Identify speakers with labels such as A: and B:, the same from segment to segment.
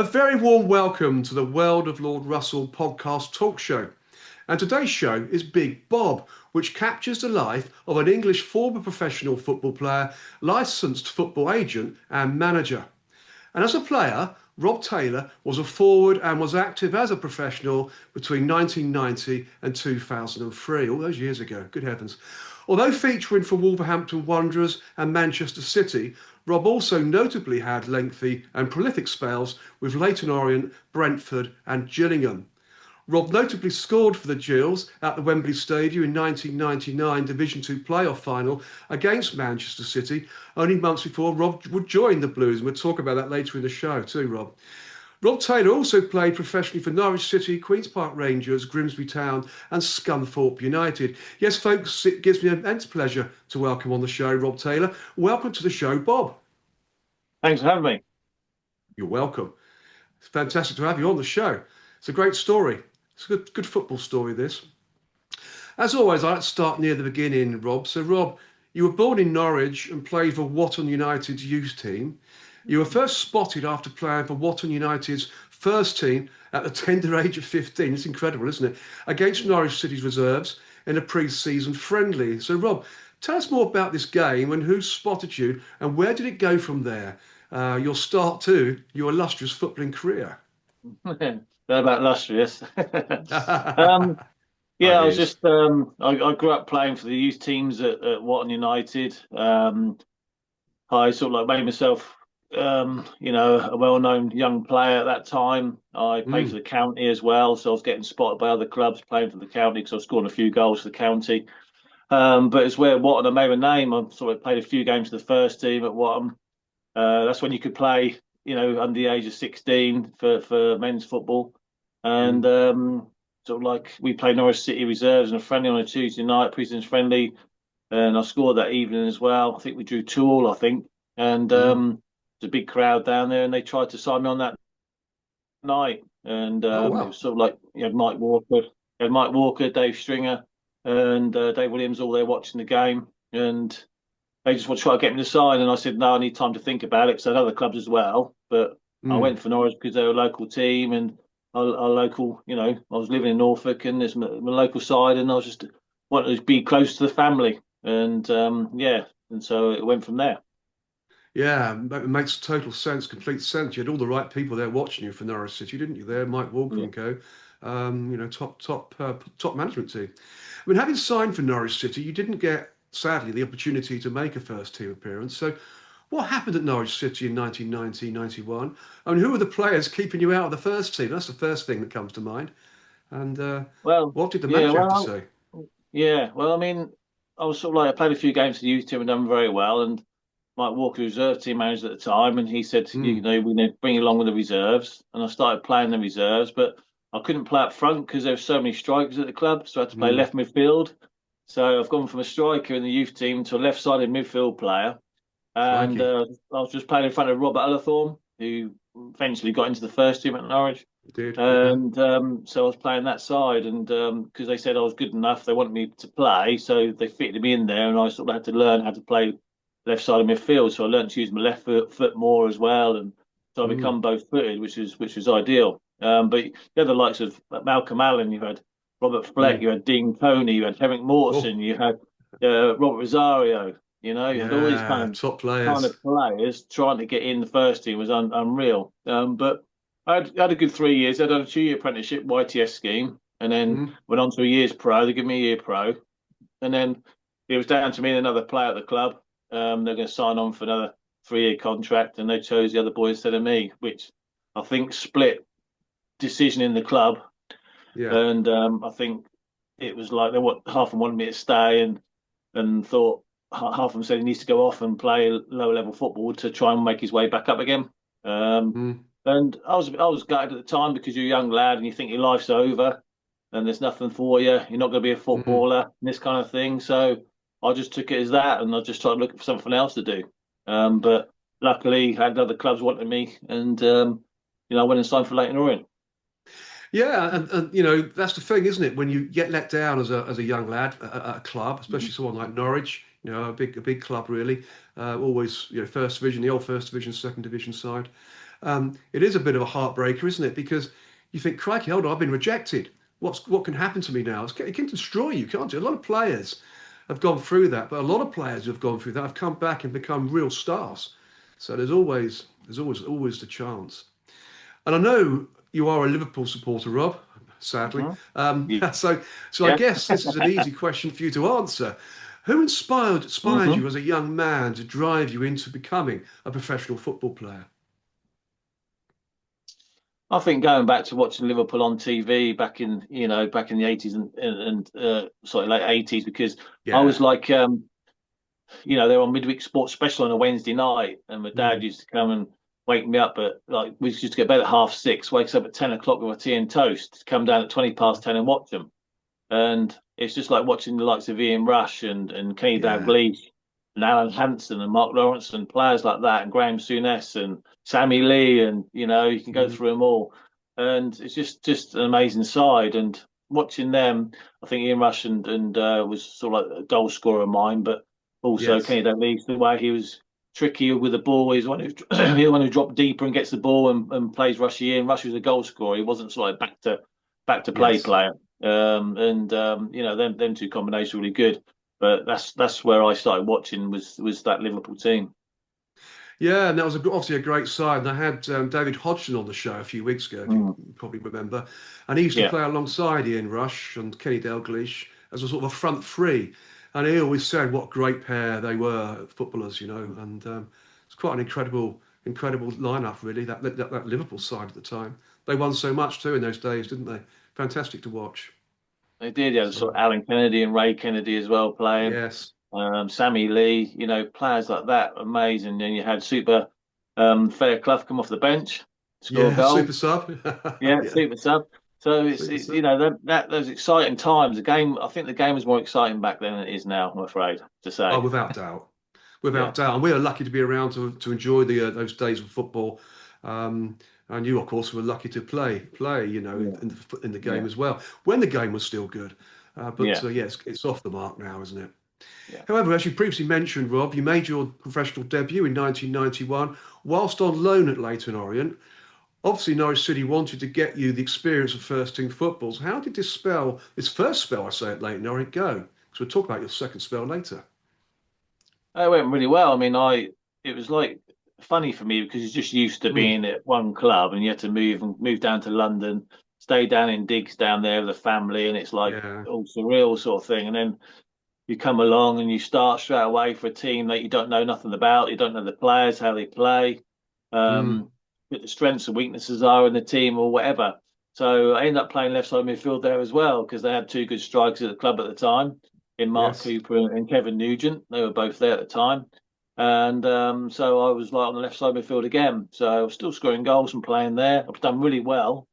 A: A very warm welcome to the World of Lord Russell podcast talk show. And today's show is Big Bob, which captures the life of an English former professional football player, licensed football agent and manager. And as a player, Rob Taylor was a forward and was active as a professional between 1990 and 2003, all those years ago, good heavens. Although featuring for Wolverhampton Wanderers and Manchester City, Rob also notably had lengthy and prolific spells with Leyton Orient, Brentford and Gillingham. Rob notably scored for the Gills at the Wembley Stadium in 1999 Division 2 playoff final against Manchester City, only months before Rob would join the Blues. And we'll talk about that later in the show too, Rob. Rob Taylor also played professionally for Norwich City, Queen's Park Rangers, Grimsby Town and Scunthorpe United. Yes, folks, it gives me immense pleasure to welcome on the show Rob Taylor. Welcome to the show, Bob.
B: Thanks for having me.
A: You're welcome. It's fantastic to have you on the show. It's a great story. It's a good football story, this. As always, I like to start near the beginning, Rob. So, Rob, you were born in Norwich and played for Watton United's youth team. You were first spotted after playing for Watton United's first team at the tender age of 15. It's incredible, isn't it? Against Norwich City's reserves in a pre-season friendly. So, Rob, tell us more about this game and who spotted you and where did it go from there? Your start to your illustrious footballing career.
B: They're about illustrious.
A: Oh,
B: Yeah,
A: it
B: I was
A: is.
B: just I grew up playing for the youth teams at Watton United. I sort of like made myself a well-known young player at that time. I played for
A: Mm,
B: the county as well, so I was getting spotted by other clubs playing for the county because I was scoring a few goals for the county. But it's where Watton I made my name. I sort of played a few games for the first team at Watton. That's when you could play, under the age of 16 for men's football. And
A: mm.
B: sort of like we played Norwich City reserves and a friendly on a Tuesday night, pre-season friendly, and I scored that evening as well. I think we drew 2-2, I think, and
A: Mm.
B: there's a big crowd down there, and they tried to sign me on that night, and
A: Oh,
B: it
A: wow.
B: was sort of like Mike Walker, Dave Stringer, and Dave Williams all there watching the game, and they just want to try to get me to sign, and I said no, I need time to think about it. So I had other clubs as well, but I
A: Mm.
B: went for Norwich because they're a local team and our local. I was living in Norfolk and there's my local side, and I was just wanted to be close to the family, and yeah, and so it went from there.
A: Yeah, it makes total sense, complete sense. You had all the right people there watching you for Norwich City, didn't you? There, Mike Walker
B: Yeah.
A: and co. Top management team. I mean, having signed for Norwich City, you didn't get, sadly, the opportunity to make a first team appearance. So, what happened at Norwich City in 1990, 91? I mean, who were the players keeping you out of the first team? That's the first thing that comes to mind. And
B: Well,
A: what did the
B: yeah,
A: manager have to
B: well,
A: say?
B: yeah, well, I mean, I was sort of like I played a few games for the youth team and done very well, and Mike Walker, reserve team manager at the time, and he said,
A: Mm,
B: we need to bring you along with the reserves. And I started playing the reserves, but I couldn't play up front because there were so many strikers at the club, so I had to play
A: mm,
B: left midfield. So I've gone from a striker in the youth team to a left-sided midfield player, and
A: crikey,
B: I was just playing in front of Robert Ullathorne, who eventually got into the first team at Norwich.
A: did, yeah.
B: And so I was playing that side, and because they said I was good enough, they wanted me to play, so they fitted me in there, and I sort of had to learn how to play left side of midfield. So I learned to use my left foot more as well, and so I
A: Mm,
B: become both footed, which was ideal. But you had the likes of Malcolm Allen, you had Robert Fleck,
A: mm.
B: you had Dean Coney, you had Henrik
A: Oh,
B: Mortensen, you had Robert Rosario. You had all these
A: yeah, top
B: kind
A: players.
B: of players trying to get in the first team was unreal. But I had a good 3 years. I done a 2-year apprenticeship YTS scheme, and then
A: Mm,
B: went on to a year's pro. They give me a year pro, and then it was down to me and another player at the club. They're going to sign on for another 3-year contract, and they chose the other boy instead of me, which I think split decision in the club.
A: yeah.
B: And I think it was like half of them wanted me to stay, and thought half of them said he needs to go off and play lower level football to try and make his way back up again. Um,
A: Mm,
B: and I was gutted at the time because you're a young lad and you think your life's over and there's nothing for you. You're not going to be a
A: mm.
B: footballer and this kind of thing. So I just took it as that, and I just tried to look for something else to do. But luckily, I had other clubs wanting me, and I went and signed for Leyton Orient.
A: Yeah, and that's the thing, isn't it? When you get let down as a young lad at a club, especially someone like Norwich, a big club really, always first division, the old first division, second division side. It is a bit of a heartbreaker, isn't it? Because you think, crikey, hold on, I've been rejected. What can happen to me now? It can destroy you, can't it? A lot of players have gone through that, but a lot of players who have gone through that have come back and become real stars. So there's always the chance. And I know you are a Liverpool supporter, Rob, sadly.
B: Hmm.
A: Um,
B: Yeah.
A: so, so I
B: Yeah.
A: guess this is an easy question for you to answer. Who inspired
B: Hmm.
A: you as a young man to drive you into becoming a professional football player?
B: I think going back to watching Liverpool on TV back in the 80s and sorry, late 80s, because I was
A: Yeah.
B: like, they were on midweek sports special on a Wednesday night, and my dad
A: Mm,
B: used to come and wake me up at like we used to get to bed at 6:30, wakes up at 10 o'clock with a tea and toast, to come down at 10 and watch them. And it's just like watching the likes of Ian Rush and Kenny
A: yeah.
B: Dalglish and Alan Hansen and Mark Lawrence and players like that and Graham Souness and Sammy Lee, and you can go
A: Mm,
B: through them all. And it's just an amazing side. And watching them, I think Ian Rush and was sort of like a goal scorer of mine, but also
A: yes.
B: Kenny Dalglish, the way he was tricky with the ball. He's one who he's the one who dropped deeper and gets the ball and plays Rushy in. Rushy was a goal scorer. He wasn't sort of like back to play
A: Yes.
B: player. Them two combinations were really good. But that's where I started watching was that Liverpool team.
A: Yeah, and that was obviously a great side. And I had David Hodgson on the show a few weeks ago, if you
B: Mm.
A: probably remember. And he used to
B: Yeah,
A: play alongside Ian Rush and Kenny Dalglish as a sort of a front three. And he always said what a great pair they were, footballers. And it's quite an incredible lineup, really, that Liverpool side at the time. They won so much too in those days, didn't they? Fantastic to watch.
B: they did. Yeah,
A: So,
B: sort of Alan Kennedy and Ray Kennedy as well playing.
A: yes.
B: Sammy Lee, players like that, amazing. And you had super Fair Clough come off the bench, score a
A: Yeah, super
B: goal.
A: sub.
B: Yeah,
A: Yeah,
B: super sub. So it's,
A: super
B: it's
A: sub.
B: that those exciting times. I think the game was more exciting back then than it is now. I'm afraid to
A: Oh,
B: say.
A: without doubt.
B: Yeah,
A: Without doubt. And we are lucky to be around to enjoy those days of football. Um, and you, of course, were lucky to play,
B: yeah,
A: in the game
B: yeah,
A: as well, when the game was still good. But
B: yeah,
A: yeah, it's off the mark now, isn't it?
B: yeah.
A: However, as you previously mentioned, Rob, you made your professional debut in 1991 whilst on loan at Leyton Orient. Obviously, Norwich City wanted to get you the experience of first team footballs. How did this first spell, I say, at Leyton Orient go? Because we'll talk about your second spell later.
B: It went really well. I mean, it was like funny for me because you're just used to
A: Mm,
B: being at one club and you had to move down to London, stay down in digs down there with the family, and it's like
A: yeah.
B: all surreal sort of thing. And then you come along and you start straight away for a team that you don't know nothing about. You don't know the players, how they play,
A: Mm,
B: what the strengths and weaknesses are in the team or whatever. So I ended up playing left side midfield there as well because they had two good strikers at the club at the time, in Mark
A: yes.
B: Cooper and Kevin Nugent. They were both there at the time. And so I was like on the left side midfield again. So I was still scoring goals and playing there. I've done really well.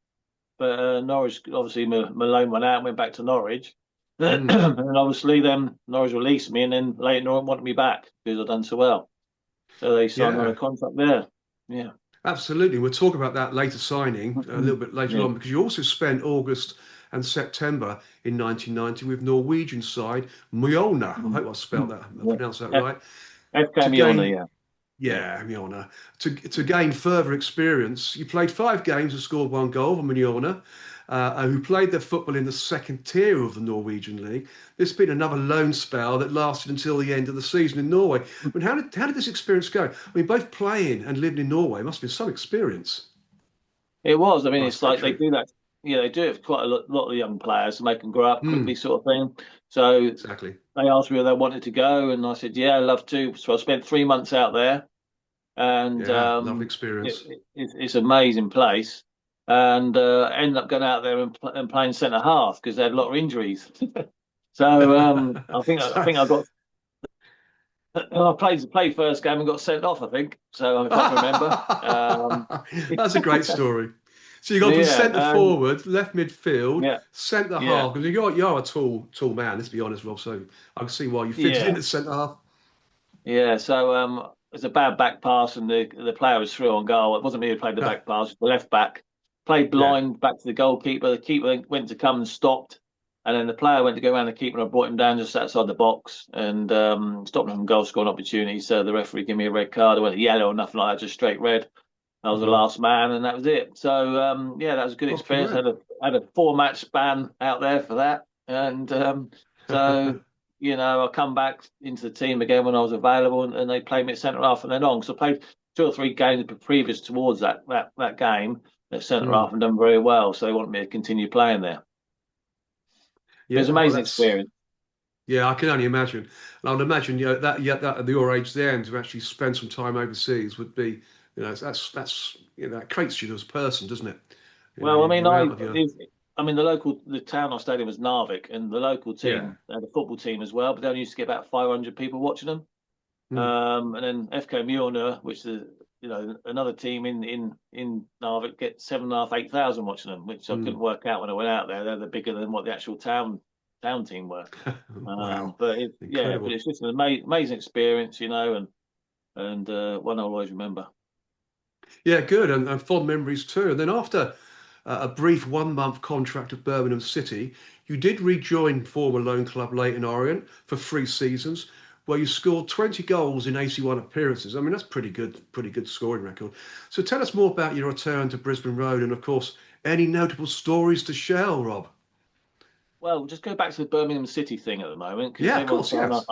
B: But Norwich, obviously, my loan went out and went back to Norwich.
A: Mm,
B: And obviously, then Norwich released me, and then later on wanted me back because I'd done so well. So they signed on a
A: yeah.
B: contract there. Yeah.
A: Absolutely. We'll talk about that later signing a little bit later
B: Yeah.
A: on because you also spent August and September in 1990 with Norwegian side Mjolnir. I hope I spelled that, I
B: Yeah.
A: pronounced that
B: F,
A: right.
B: FK
A: To
B: Miona,
A: gain,
B: yeah. Yeah.
A: yeah, Mjolnir. To gain further experience, you played 5 games and scored 1 goal for Mjolnir, who played their football in the second tier of the Norwegian league. This has been another loan spell that lasted until the end of the season in Norway. I mean, how did this experience go? I mean, both playing and living in Norway must have been some experience.
B: It was. I mean,
A: Nice
B: it's like they
A: country.
B: do that. Yeah, they do it for quite a lot of young players to make them grow up quickly,
A: Mm,
B: sort of thing. So
A: exactly.
B: they asked me whether they wanted to go, and I said, yeah, I'd love to. So I spent 3 months out there, and
A: Yeah, lovely experience.
B: it's an amazing place. And ended up going out there and playing centre half because they had a lot of injuries. So I think I got I played first game and got sent off. I think so, if I can remember.
A: That's a great story. So you gone from
B: Yeah,
A: centre forward, left midfield,
B: yeah,
A: centre
B: yeah,
A: half, because you're a tall man, let's be honest, Rob. So I can see why you fitted in
B: yeah,
A: at centre half.
B: yeah. So it was a bad back pass, and the player was through on goal. It wasn't me who played the back pass; the left back played
A: Yeah.
B: blind back to the goalkeeper. The keeper then went to come and stopped, and then the player went to go around the keeper and I brought him down just outside the box and stopped him from goal scoring opportunity. So the referee gave me a red card. I went yellow or nothing like that, just straight red. I was the
A: Right.
B: last man, and that was it. So yeah, that was a good
A: Off you
B: experience.
A: went.
B: Had a 4 match span out there for that, and so I come back into the team again when I was available, and they played me at centre half and then on. So I played 2 or 3 games previous towards that game at centre
A: Mm.
B: half and done very well. So they wanted me to continue playing there. It was an
A: Yeah, well,
B: amazing
A: that's
B: experience.
A: yeah. I can only imagine, and I'd imagine that that at your age then to actually spend some time overseas would be that's that creates you as a person, doesn't it?
B: Well, I mean,
A: You're out of your
B: I mean, the town I stayed in was Narvik, and the local
A: yeah.
B: team, they had a football team as well, but they only used to get about 500 people watching them.
A: Mm.
B: And then FK Mjolnir, which is another team in Narvik, get 7,500, 8,000 watching them, which I couldn't
A: Mm.
B: work out when I went out there. They're bigger than what the actual town team were.
A: Wow,
B: But
A: incredible.
B: it's just an amazing experience, and one I'll always remember.
A: Yeah, good, and fond memories too. And then after a brief 1 month contract at Birmingham City, you did rejoin former loan club Leyton Orient for 3 seasons, where you scored 20 goals in 81 appearances. I mean, that's pretty good scoring record. So tell us more about your return to Brisbane Road, and of course, any notable stories to share, Rob.
B: Well, just go back to the Birmingham City thing at the moment
A: Yeah, of course, yes.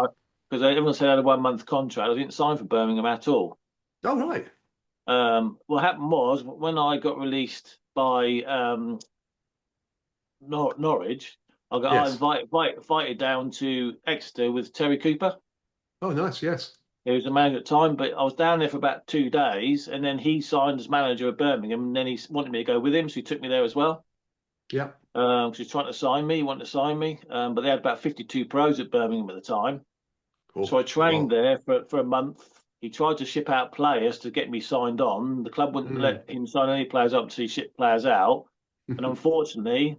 B: because everyone said I had a 1 month contract. I didn't sign for Birmingham at all.
A: Oh, right.
B: What happened was when I got released by Norwich, I
A: Yes.
B: invited down to Exeter with Terry Cooper.
A: Oh, nice. Yes.
B: He was the manager at the time, but I was down there for about 2 days, and then he signed as manager of Birmingham, and then he wanted me to go with him, so he took me there as well.
A: Yeah.
B: 'Cause he's trying to sign me, he wanted to sign me, but they had about 52 pros at Birmingham at the time. So
A: Oh,
B: I trained
A: wow.
B: there for a month. He tried to ship out players to get me signed on. The club wouldn't
A: Mm.
B: let him sign any players up until he shipped players out. And unfortunately,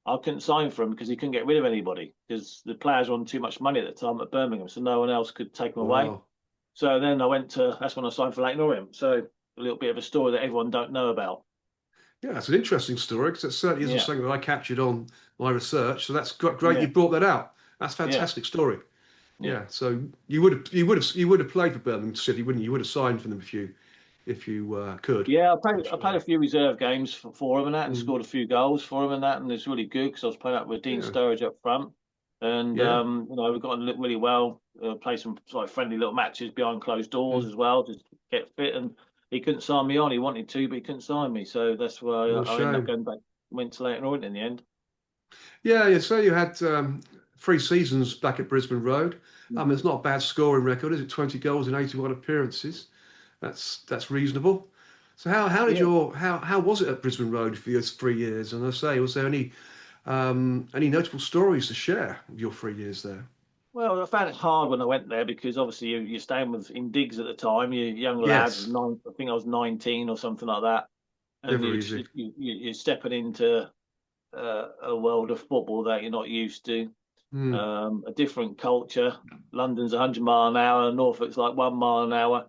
B: I couldn't sign for him because he couldn't get rid of anybody because the players were on too much money at the time at Birmingham, so no one else could take them away.
A: Wow.
B: So then that's when I signed for Leyton Orient. So a little bit of a story that everyone don't know about.
A: Yeah, it's an interesting story because it certainly isn't
B: Yeah,
A: something that I captured on my research. So that's great
B: yeah,
A: you brought that out. That's a
B: yeah,
A: fantastic story.
B: yeah.
A: Yeah. So you would have played for Birmingham City, wouldn't you? You would have signed for them if you could.
B: Yeah,
A: I'm
B: I played a
A: sure.
B: few reserve games for him and that, and
A: Mm.
B: scored a few goals for him and that, and it's really good because I was playing up with Dean
A: Yeah.
B: Sturridge up front, and
A: Yeah.
B: we got on really well. Played some sort of friendly little matches behind closed doors
A: Mm.
B: as well, just to get fit. And he couldn't sign me on. He wanted to, but he couldn't sign me, so that's why
A: What a
B: I ended up
A: shame.
B: going back, went to Leyton Orient in the end.
A: Yeah. Yeah. So you had 3 seasons back at Brisbane Road.
B: Hmm.
A: It's not a bad scoring record, is it? 20 goals in 81 appearances. That's reasonable. So
B: Yeah.
A: how was it at Brisbane Road for your 3 years? And I say, was there any notable stories to share of your 3 years there?
B: Well, I found it hard when I went there because obviously you're staying with in digs at the time. You're young lads,
A: Yes,
B: nine, I think I was 19 or something like that, and
A: never easy.
B: you're stepping into a world of football that you're not used to,
A: Hmm.
B: a different culture. London's 100 mile an hour, Norfolk's like 1 mile an hour.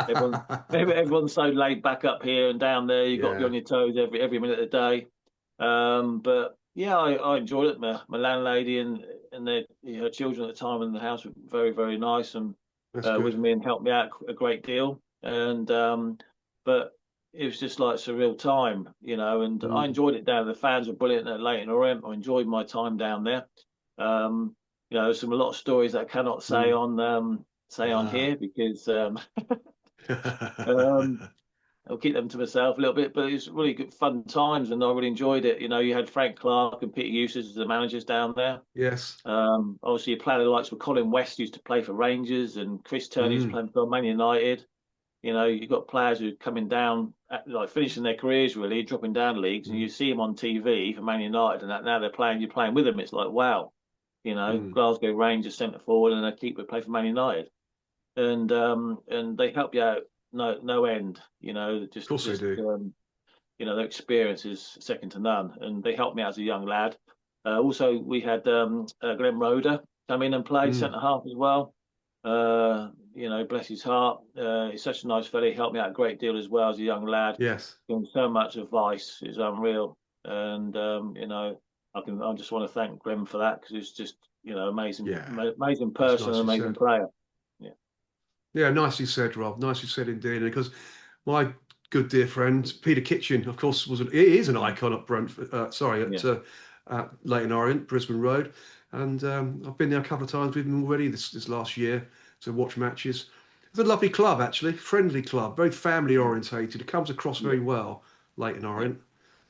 B: Everyone's everyone's so laid back up here, and down there you've got to be
A: Yeah.
B: on your toes every minute of the day. But yeah, I enjoyed it. My landlady and her children at the time in the house were very very nice and
A: That's
B: with
A: good.
B: me and helped me out a great deal. And but it was just like surreal time, and I
A: Mm.
B: enjoyed it down. The fans were brilliant at Leighton Orient. I enjoyed my time down there. Um, a lot of stories that I cannot
A: Mm.
B: say on
A: Ah.
B: here because um, I'll keep them to myself a little bit, but it's really good fun times, and I really enjoyed it. You had Frank Clark and Peter Eustace as the managers down there.
A: Yes.
B: Obviously, a player likes were Colin West used to play for Rangers, and Chris Turner used to
A: Mm.
B: play for Man United. You've got players who are coming down, like finishing their careers, really dropping down leagues, and you
A: Mm.
B: see them on TV for Man United, and that now they're playing. You're playing with them. It's like wow,
A: Mm.
B: Glasgow Rangers centre forward, and a keeper play for Man United, and they help you out no end.
A: Of course they do.
B: Their experience is second to none, and they helped me out as a young lad. Also, we had Glenn Roeder come in and play
A: Mm.
B: centre half as well. Bless his heart. He's such a nice fella. He helped me out a great deal as well as a young lad.
A: Yes.
B: Gave me so much advice. It's unreal. And, I just want to thank Glenn for that because it's just, amazing,
A: Yeah.
B: amazing
A: That's
B: person,
A: nicely
B: amazing
A: said.
B: player. Yeah.
A: Yeah, nicely said, Rob. Nicely said indeed. Because my good dear friend Peter Kitchen, of course, he is an icon at Brentford.
B: Yeah,
A: At Leighton Orient, Brisbane Road, and I've been there a couple of times with him already this last year to watch matches. It's a lovely club, actually, friendly club, very family
B: yeah,
A: orientated. It comes across
B: yeah,
A: very well, Leighton
B: yeah,
A: Orient.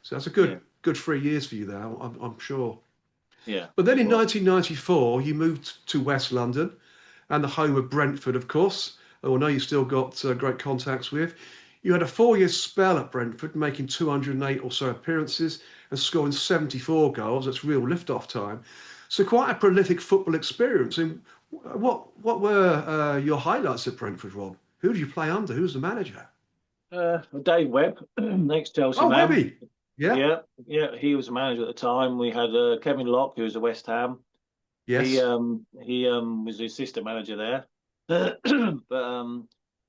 A: So that's a
B: yeah,
A: good 3 years for you there, I'm sure.
B: yeah.
A: But then
B: It
A: in
B: was.
A: 1994, you moved to West London and the home of Brentford, of course, who I know you still got great contacts with. You had a 4 year spell at Brentford, making 208 or so appearances and scoring 74 goals. That's real lift-off time. So quite a prolific football experience. And what were your highlights at Brentford, Rob? Who did you play under? Who was the manager?
B: Dave Webb, ex-Chelsea
A: Oh,
B: man.
A: Webby. Yeah.
B: Yeah, yeah, he was the manager at the time. We had Kevin Locke, who was at West Ham.
A: Yes.
B: He was the assistant manager there. But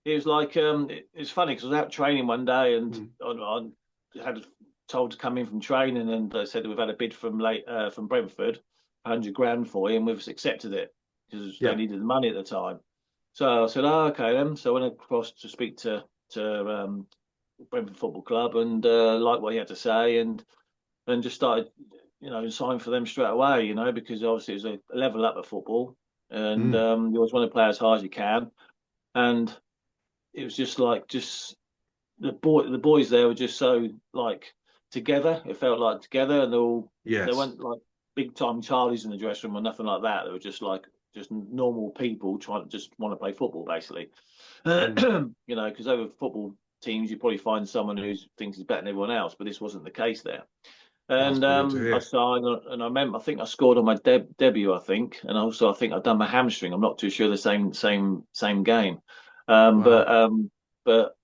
B: it was like it's funny because I was out training one day and
A: Mm.
B: I had told to come in from training and they said that we've had a bid from Brentford, 100 grand for you, and we've accepted it because they
A: Yeah.
B: needed the money at the time. So I said, oh, okay then. So I went across to speak to Brentford Football Club and like what he had to say and just started, sign for them straight away, because obviously it was a level up at football, and
A: Mm.
B: you always want to play as hard as you can, and it was just like just the boys there were just so like together. It felt like together, and they
A: Yes.
B: weren't like big time Charlies in the dressing room or nothing like that. They were just like just normal people trying to just want to play football, basically.
A: Mm.
B: Because over football teams, you probably find someone who thinks he's better than everyone else, but this wasn't the case there.
A: That's
B: And
A: brilliant to
B: I
A: hear.
B: signed, and I remember, I think I scored on my debut, I think, and also I think I've done my hamstring. I'm not too sure the same game, um, but
A: Wow.
B: um, but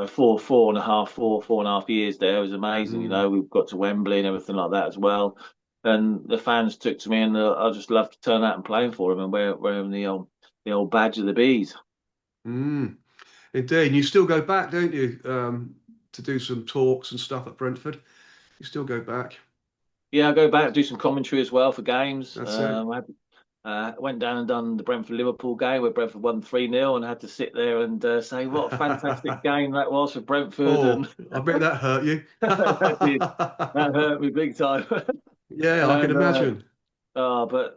B: four and a half years there was amazing.
A: Mm.
B: We've got to Wembley and everything like that as well, and the fans took to me, and I just loved to turn out and playing for them and wearing the old badge of the bees.
A: Mm. Indeed. And you still go back, don't you, to do some talks and stuff at Brentford? You still go back.
B: Yeah, I go back do some commentary as well for games.
A: That's it.
B: Went down and done the Brentford Liverpool game where Brentford won 3-0 and had to sit there and say what a fantastic game that was for Brentford. And
A: Oh, I bet that hurt you.
B: that did. That hurt me big time.
A: Yeah, I can
B: And
A: imagine.
B: but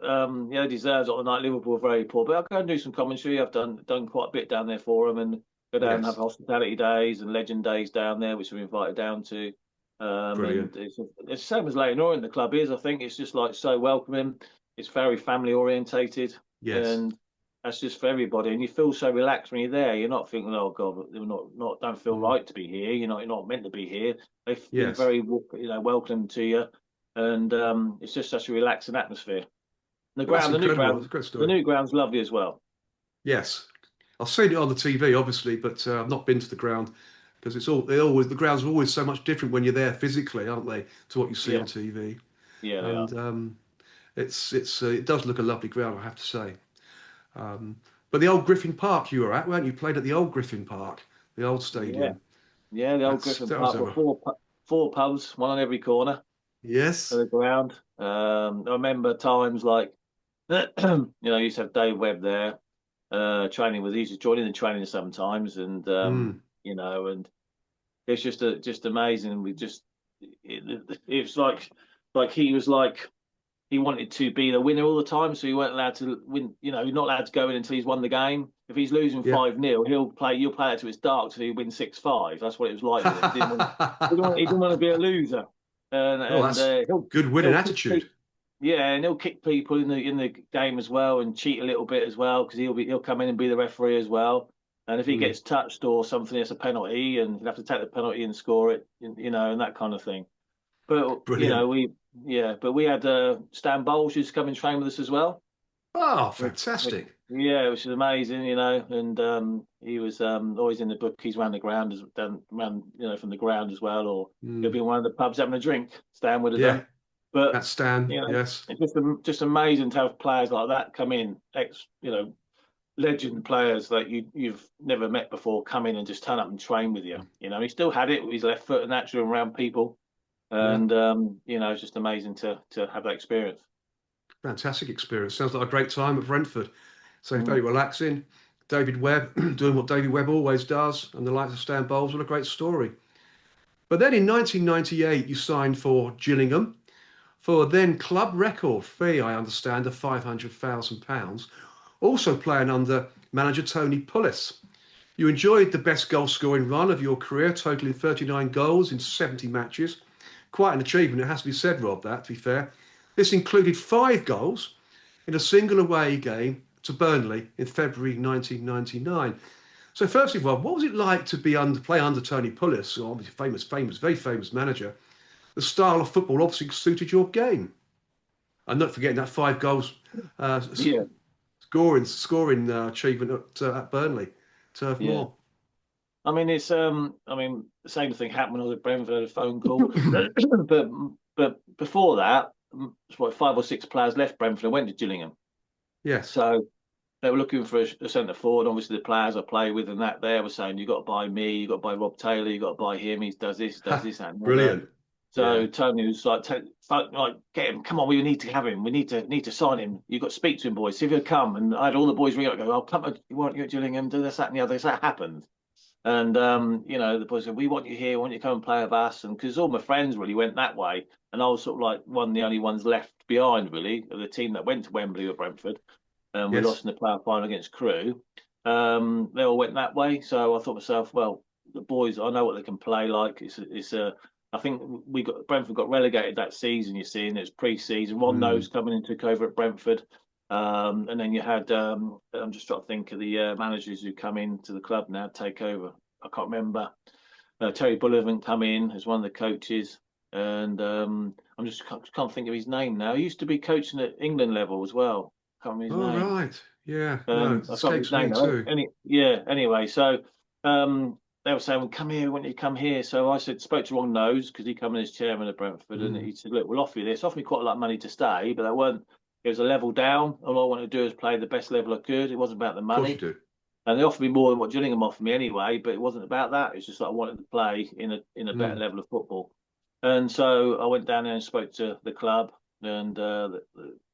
B: yeah, deserves on the night. Liverpool were very poor, but I'll go and do some commentary. I've done quite a bit down there for them, and go down and have
A: Yes,
B: hospitality days and legend days down there, which we're invited down to. And
A: brilliant.
B: it's the same as Leighton Orient, the club is. I think it's just like so welcoming. It's very family orientated,
A: Yes.
B: and that's just for everybody. And you feel so relaxed when you're there. You're not thinking, "Oh God, they're not don't feel
A: Mm.
B: right to be here." You're not meant to be here. They're
A: Yes.
B: very welcome to you, and it's just such a relaxing atmosphere. The
A: Well, that's
B: ground, the new
A: incredible. It's
B: ground,
A: a great
B: the
A: story.
B: new ground's lovely as well.
A: Yes. I've seen it on the TV, obviously, but I've not been to the ground because the grounds are always so much different when you're there physically, aren't they, to what you see
B: Yeah,
A: on TV.
B: yeah, they are.
A: And it does look a lovely ground, I have to say. But the old Griffin Park you were at, weren't you? Played at the old Griffin Park, the old
B: Yeah,
A: stadium.
B: yeah. The old Griffin
A: That was
B: Park were
A: ever.
B: four pubs, one on every corner of
A: Yes.
B: the ground. I remember times like, you used to have Dave Webb there, training with. He used to join in the training sometimes, and
A: Mm.
B: and it's just amazing. It's like he was like he wanted to be the winner all the time, so he weren't allowed to win. You're not allowed to go in until he's won the game. If he's losing
A: Yeah.
B: 5-0, you'll play it to it's dark till he wins 6-5. That's what it was like with him. He didn't want to be a loser, and
A: Oh,
B: and
A: that's
B: he'll
A: good winning
B: he'll kick
A: attitude.
B: yeah, and he'll kick people in the game as well and cheat a little bit as well because he'll come in and be the referee as well. And if he
A: Mm.
B: gets touched or something, it's a penalty, and he'll have to take the penalty and score it, and that kind of thing. But
A: Brilliant.
B: we had Stan Bowles used to come and train with us as well.
A: Oh,
B: Which
A: fantastic.
B: yeah, which is amazing, and he was always in the bookies around the ground, from the ground as well, or he'll be
A: Mm.
B: in one of the pubs having a drink. Stan would have done,
A: Yeah,
B: but
A: that's Stan.
B: you know,
A: Yes.
B: it's just amazing to have players like that come in, legend players that you've never met before, come in and just turn up and train with you.
A: Mm.
B: He still had it with his left foot and naturally around people,
A: Yeah,
B: and it's just amazing to have that experience.
A: fantastic experience. Sounds like a great time at Brentford. So very
B: Mm.
A: relaxing. David Webb doing what David Webb always does, and the likes of Stan Bowles. What a great story. But then in 1998, you signed for Gillingham for a then club record fee, I understand, of £500,000, also playing under manager Tony Pulis. You enjoyed the best goal scoring run of your career, totaling 39 goals in 70 matches. Quite an achievement, it has to be said, Rob, that, to be fair. This included 5 goals in a single away game to Burnley in February 1999. So firstly, Rob, what was it like to play under Tony Pulis, obviously very famous manager? The style of football obviously suited your game. And not forgetting that 5 goals
B: Yeah,
A: scoring achievement at Burnley, Turf
B: yeah.
A: Moor.
B: The same thing happened when I was at Brentford. I had a phone call, but before that, it's what 5 or 6 players left Brentford and went to Gillingham.
A: Yes,
B: So they were looking for a centre forward. Obviously, the players I play with and that there were saying, "You got to buy me. You got to buy Rob Taylor. You got to buy him. He does this, that, and the other."
A: brilliant. Yeah.
B: So Tony was like, "Get him! Come on, we need to have him. We need to sign him. You got to speak to him, boys. See if he'll come." And I had all the boys ring up, and go, "Oh, come! You want you at Gillingham? Do this, that, and the other." So that happened. And the boys said, "We want you here. We want you to come and play with us." And because all my friends really went that way, and I was sort of like one of the only ones left behind, really, of the team that went to Wembley or Brentford. We
A: Yes.
B: lost in the playoff final against Crewe. They all went that way. So I thought to myself, well, the boys, I know what they can play like. I think Brentford got relegated that season. You see, and it's pre-season. Ron
A: Mm.
B: Nose coming in took over at Brentford, and then you had. I'm just trying to think of the managers who come into the club now take over. I can't remember. Terry Bullivant come in as one of the coaches, and I'm just can't think of his name now. He used to be coaching at England level as well. Can't remember his
A: All
B: name.
A: right. Yeah. No, it
B: I can't remember his
A: escapes
B: name
A: me
B: now.
A: too.
B: Anyway, so they were saying, well, "Come here, when you come here." So I spoke to Ron Nose because he come in as chairman of Brentford, and
A: Mm.
B: he said, "Look, we'll offer you this. Offer me quite a lot of money to stay, but that weren't. It was a level down. All I wanted to do is play the best level I could. It wasn't about the
A: Of course you
B: money."
A: do.
B: And they offered me more than what Gillingham offered me anyway, but it wasn't about that. It's just that I wanted to play in a better
A: Mm.
B: level of football. And so I went down there and spoke to the club, and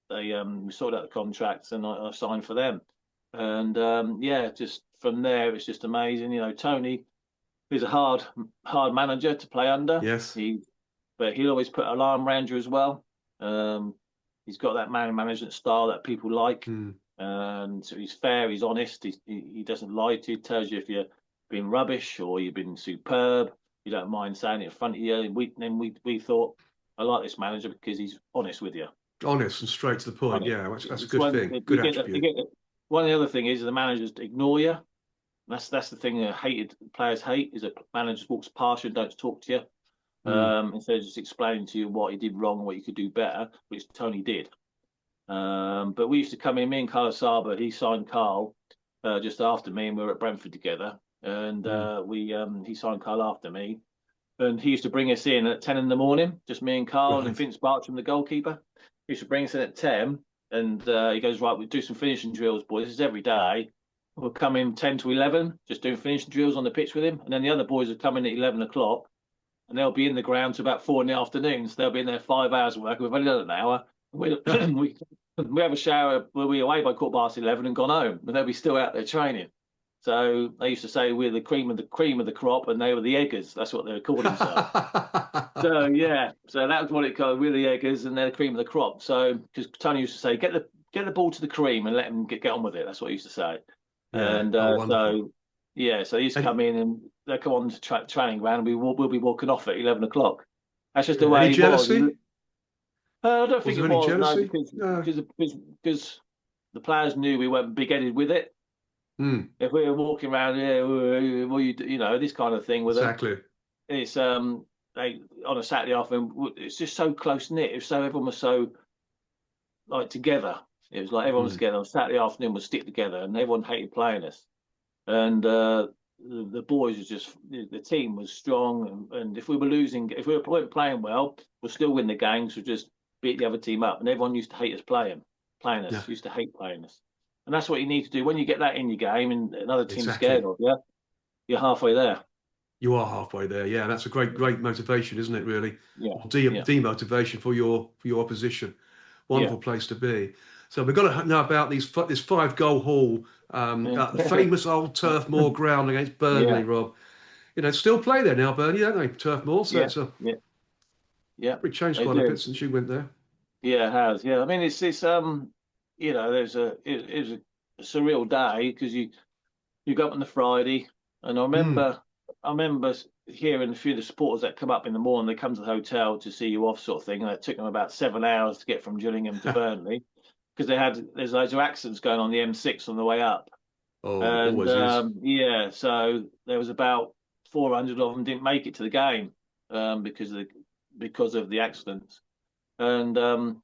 B: they we sorted out the contracts, and I signed for them. And yeah, just from there, it's just amazing. Tony is a hard manager to play under.
A: Yes.
B: But he'll always put an arm around you as well. Um, he's got that man management style that people like,
A: Mm.
B: and so he's fair, he's honest, he doesn't lie to you, tells you if you're being rubbish or you've been superb. You don't mind saying it in front of you. We thought, I like this manager because he's honest with you.
A: Honest and straight to the point.
B: Honest.
A: Yeah, that's a
B: It's
A: good
B: one
A: thing.
B: you
A: Good
B: get. You
A: attribute.
B: get one of the other thing is the managers ignore you. That's the thing that hated players hate is a manager walks past you and don't talk to you.
A: Mm.
B: Instead of just explaining to you what he did wrong and what you could do better, which Tony did. But we used to come in, me and Carl Saba, he signed Carl just after me, and we were at Brentford together. And
A: Mm.
B: he signed Carl after me. And he used to bring us in at 10 in the morning, just me and Carl and
A: Right.
B: Vince Bartram, the goalkeeper. He used to bring us in at 10, and he goes, "Right, we'll do some finishing drills, boys. This is every day. We'll come in 10 to 11, just doing finishing drills on the pitch with him. And then the other boys would come in at 11 o'clock, and they'll be in the ground to about 4 in the afternoon. So they'll be in there 5 hours of work. We've only done an hour. We, we have a shower. We'll be away by 11:15 and gone home, and they'll be still out there training. So they used to say we're the cream of the crop, and they were the eggers. That's what they were calling themselves. So yeah, so that was what it called. We're the eggers, and they're the cream of the crop. So because Tony used to say, get the ball to the cream and let them get on with it. That's what he used to say.
A: Yeah.
B: And
A: Oh, wonderful.
B: so yeah, so he used to
A: And
B: come in and they come on to training ground, and we'll be walking off at 11 o'clock. That's just the
A: yeah.
B: way
A: Any
B: he was.
A: jealousy?
B: I don't
A: Was
B: think it
A: there any
B: was no,
A: jealousy?
B: because
A: No.
B: because because the players knew we weren't big-headed with it.
A: Mm.
B: If we were walking around, yeah, well, this kind of thing with them,
A: Exactly.
B: it's they on a Saturday afternoon, it's just so close knit. It's so everyone was so like together. It was like everyone was
A: Mm.
B: together. On Saturday afternoon, would stick together, and everyone hated playing us. And the boys was just the team was strong, and if we were losing, if we weren't playing well, we'll still win the games. We'll just beat the other team up, and everyone used to hate us playing
A: Yeah.
B: us, used to hate playing us. And that's what you need to do when you get that in your game, and another team's scared
A: Exactly.
B: of you. You're halfway there.
A: You are halfway there. Yeah, that's a great motivation, isn't it? Really,
B: Yeah,
A: or
B: yeah,
A: demotivation for your opposition.
B: yeah.
A: Wonderful place to be. So we've got to know about this 5 goal haul at the famous old Turf Moor ground against
B: Yeah,
A: Burnley, Rob. Still play there now, Burnley, don't they? Turf Moor, so
B: yeah,
A: it's a
B: yeah, yeah.
A: probably changed
B: They
A: quite a bit
B: do.
A: since you went there.
B: Yeah, it has. Yeah, I mean, there's it was a surreal day because you go up on the Friday, and
A: Mm.
B: I remember hearing a few of the supporters that come up in the morning. They come to the hotel to see you off, sort of thing, and it took them about 7 hours to get from Gillingham to Burnley because there's loads of accidents going on the M6 on the way up,
A: Oh,
B: and
A: always is.
B: yeah, so there was about 400 of them didn't make it to the game because of the accidents. And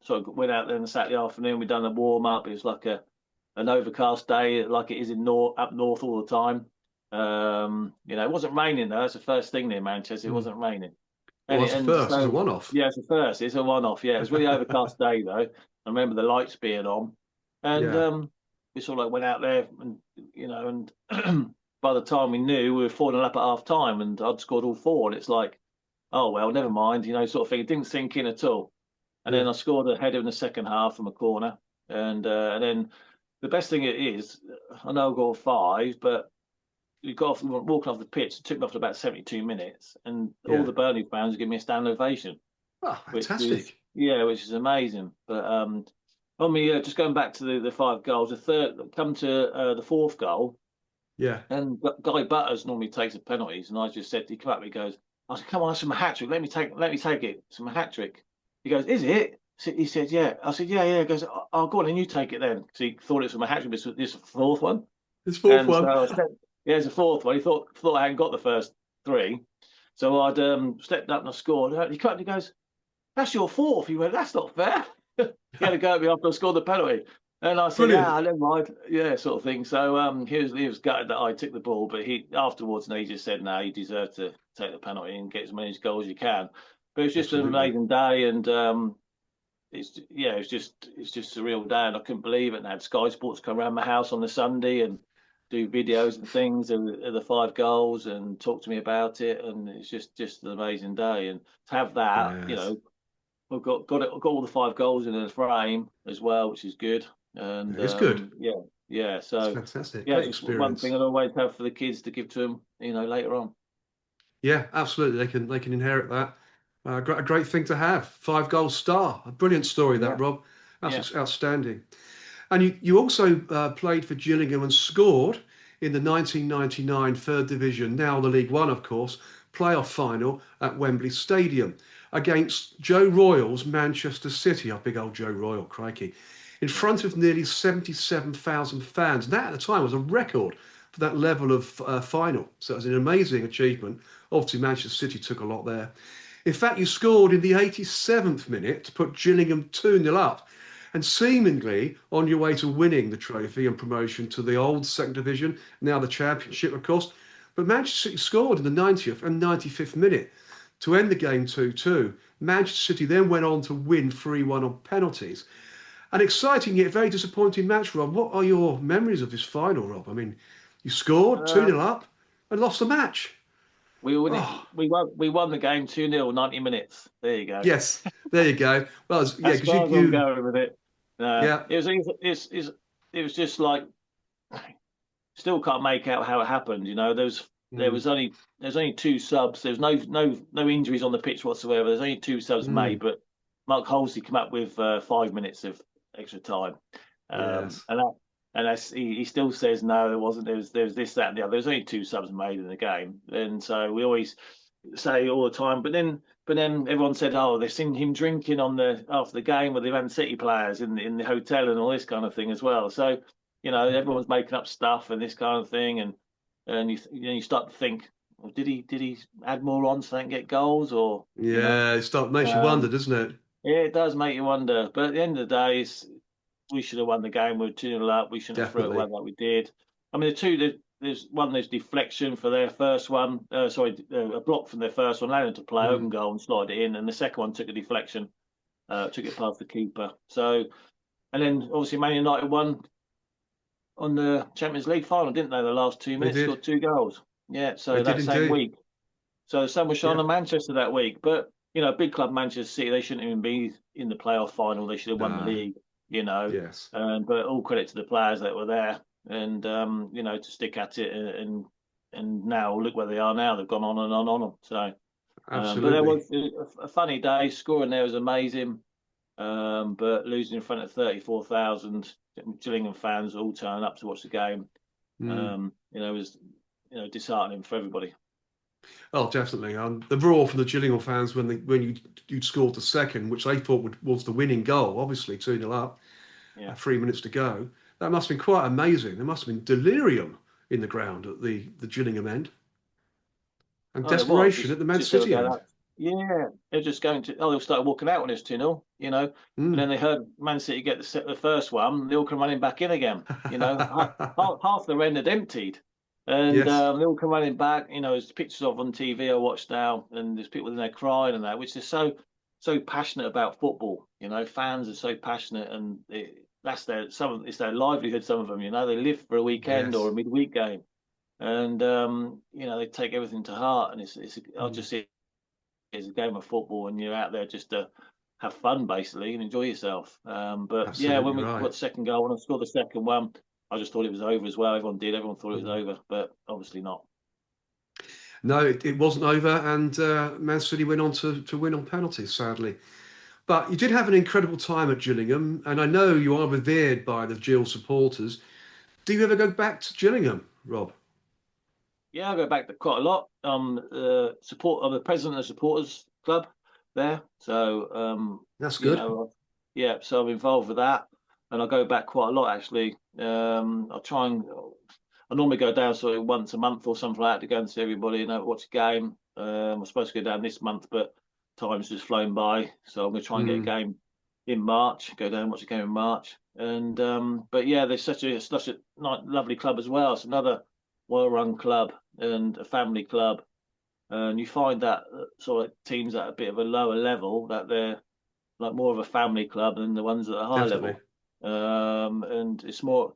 B: so I went out there on the Saturday afternoon. We done a warm up. It was like an overcast day, like it is in up north all the time. It wasn't raining though. That's the first thing near Manchester. It
A: Mm.
B: wasn't raining.
A: Well, that's a
B: And
A: first. It's a
B: so
A: one-off.
B: yeah, it's the first. It's a one-off. Yeah, it was a really overcast day though. I remember the lights being on, and
A: Yeah.
B: we sort of like went out there, and and by the time we knew, we were 4-0 up at half time, and I'd scored all four, and it's like, oh well, never mind, sort of thing. It didn't sink in at all. And
A: Yeah.
B: then I scored a header in the second half from a corner. And then the best thing it is, I know I got five, but we got off walking off the pitch. It took me off to about 72 minutes, and all
A: Yeah.
B: the Burnley fans give me a standing ovation,
A: Oh,
B: which
A: fantastic.
B: which is amazing. But on me, just going back to the 5 goals, the third come to the fourth goal,
A: Yeah.
B: and Guy Butters normally takes the penalties, and I just said he come up, he goes, I said, come on, that's from a hat trick. Let me take it. It's from a hat trick. He goes, is it? He said, yeah. I said, yeah, yeah. He goes, oh, go on, and you take it then. Because he thought it was from a hat trick. This is the fourth one.
A: This fourth
B: And so
A: one.
B: I said, yeah, it's a fourth one. He thought I hadn't got the first three. So I'd stepped up and I scored. He cut and he goes, that's your fourth. He went, that's not fair. He had to go at me after I scored the penalty. And I said,
A: Brilliant.
B: yeah, never mind. Yeah, sort of thing. So he was gutted that I took the ball, but he afterwards, he just said, no, you deserve to take the penalty and get as many goals as you can. But it's just an
A: Absolutely.
B: amazing day, and it's just a real day, and I couldn't believe it. And I had Sky Sports come around my house on the Sunday and do videos and things of the 5 goals and talk to me about it, and it's just an amazing day. And to have that,
A: Yes.
B: I've got all the 5 goals in the frame as well, which is good. And
A: It's good.
B: yeah, yeah.
A: It's
B: So
A: fantastic.
B: yeah,
A: Great
B: just one thing
A: experience.
B: I'd always have for the kids to give to them, later on.
A: Yeah, absolutely. They can inherit that. A great thing to have. 5 goal star. A brilliant story that,
B: Yeah,
A: Rob.
B: yeah,
A: That's outstanding. And you also played for Gillingham and scored in the 1999 Third Division, now the League One, of course, playoff final at Wembley Stadium against Joe Royal's Manchester City. Oh, big old Joe Royal, crikey. In front of nearly 77,000 fans. That at the time was a record for that level of final. So it was an amazing achievement. Obviously, Manchester City took a lot there. In fact, you scored in the 87th minute to put Gillingham 2-0 up and seemingly on your way to winning the trophy and promotion to the old second division, now the championship, of course. But Manchester City scored in the 90th and 95th minute to end the game 2-2. Manchester City then went on to win 3-1 on penalties. An exciting yet very disappointing match, Rob. What are your memories of this final, Rob? I mean, you scored 2-0
B: um,
A: up and lost the match.
B: we won it.
A: Oh,
B: We won the game 2-0, 90 minutes. There you go.
A: yes. There you go. Well, yeah,
B: As
A: because you,
B: far as I'm
A: you,
B: going with it.
A: yeah.
B: It was just like still can't make out how it happened.
A: Mm,
B: There's only two subs. There's no injuries on the pitch whatsoever. There's only two subs made,
A: mm,
B: but Mark Halsey came up with 5 minutes of extra time,
A: yes.
B: and he still says no, there wasn't. There was this, that, and the other. There's only two subs made in the game, and so we always say all the time. But then everyone said, oh, they've seen him drinking on the after the game with the Man City players in the hotel and all this kind of thing as well. So everyone's making up stuff and this kind of thing, and you start to think, well, did he add more on so they can get goals or
A: Yeah, makes you wonder,
B: um,
A: doesn't it?
B: yeah, it does make you wonder. But at the end of the day, we should have won the game. We were 2-0 up. We shouldn't have threw it away
A: Definitely.
B: like we did. I mean, there's deflection for their first one. A block from their first one, allowed them to play open
A: Mm.
B: goal and slide it in. And the second one took a deflection, took it past the keeper. So, and then obviously Man United won on the Champions League final, didn't they? The last two
A: They
B: minutes
A: did.
B: scored 2 goals. Yeah,
A: They
B: so
A: did
B: that same
A: indeed.
B: week. So the sun was shining
A: Yeah.
B: on Manchester that week. But big club Manchester City, they shouldn't even be in the playoff final. They should have won the
A: No.
B: league. you know.
A: Yes,
B: But all credit to the players that were there, and to stick at it, and now look where they are now. They've gone on and on and on. So, but there
A: absolutely.
B: was a funny day. Scoring there was amazing, but losing in front of 34,000 Gillingham fans all turning up to watch the game,
A: Mm.
B: was disheartening for everybody.
A: Oh, definitely. The roar from the Gillingham fans when you'd scored the second, which they thought was the winning goal, obviously 2-0 up,
B: Yeah.
A: 3 minutes to go. That must have been quite amazing. There must have been delirium in the ground at the Gillingham end and
B: Oh, there was
A: desperation
B: just
A: at the Man
B: just they were
A: City
B: going
A: end.
B: out. Yeah, they're just going to. Oh, they started walking out when it's 2-0, and
A: Mm.
B: then they heard Man City get the first one. They all come running back in again. Half the end had emptied, and
A: Yes,
B: they all come running back. There's pictures of on TV I watched now, and there's people in there crying and that, which is so passionate about football. Fans are so passionate, and it's their livelihood. Some of them, they live for a weekend or
A: yes.
B: a midweek game, and they take everything to heart, and I
A: Mm.
B: just see it as a game of football, and you're out there just to have fun basically and enjoy yourself. But yeah, when
A: Absolutely
B: we got
A: right.
B: the second goal, when I scored the second one, I just thought it was over as well. Everyone did. Everyone thought it was
A: Mm.
B: over, but obviously not.
A: No, it wasn't over, and Man City went on to win on penalties, sadly. But you did have an incredible time at Gillingham, and I know you are revered by the Gill supporters. Do you ever go back to Gillingham, Rob?
B: Yeah, I go back to quite a lot. I'm the president of the supporters club there, so
A: That's
B: you
A: good.
B: know, yeah, so I'm involved with that, and I go back quite a lot actually. I normally go down sort of once a month or something like that to go and see everybody and watch a game. I'm supposed to go down this month, but time's just flown by, so I'm going to try and get a
A: Mm,
B: game in March. Go down and watch a game in March, and but yeah, there's such a lovely club as well. It's another well-run club and a family club, and you find that sort of teams at a bit of a lower level that they're like more of a family club than the ones at a high
A: definitely.
B: level. And it's more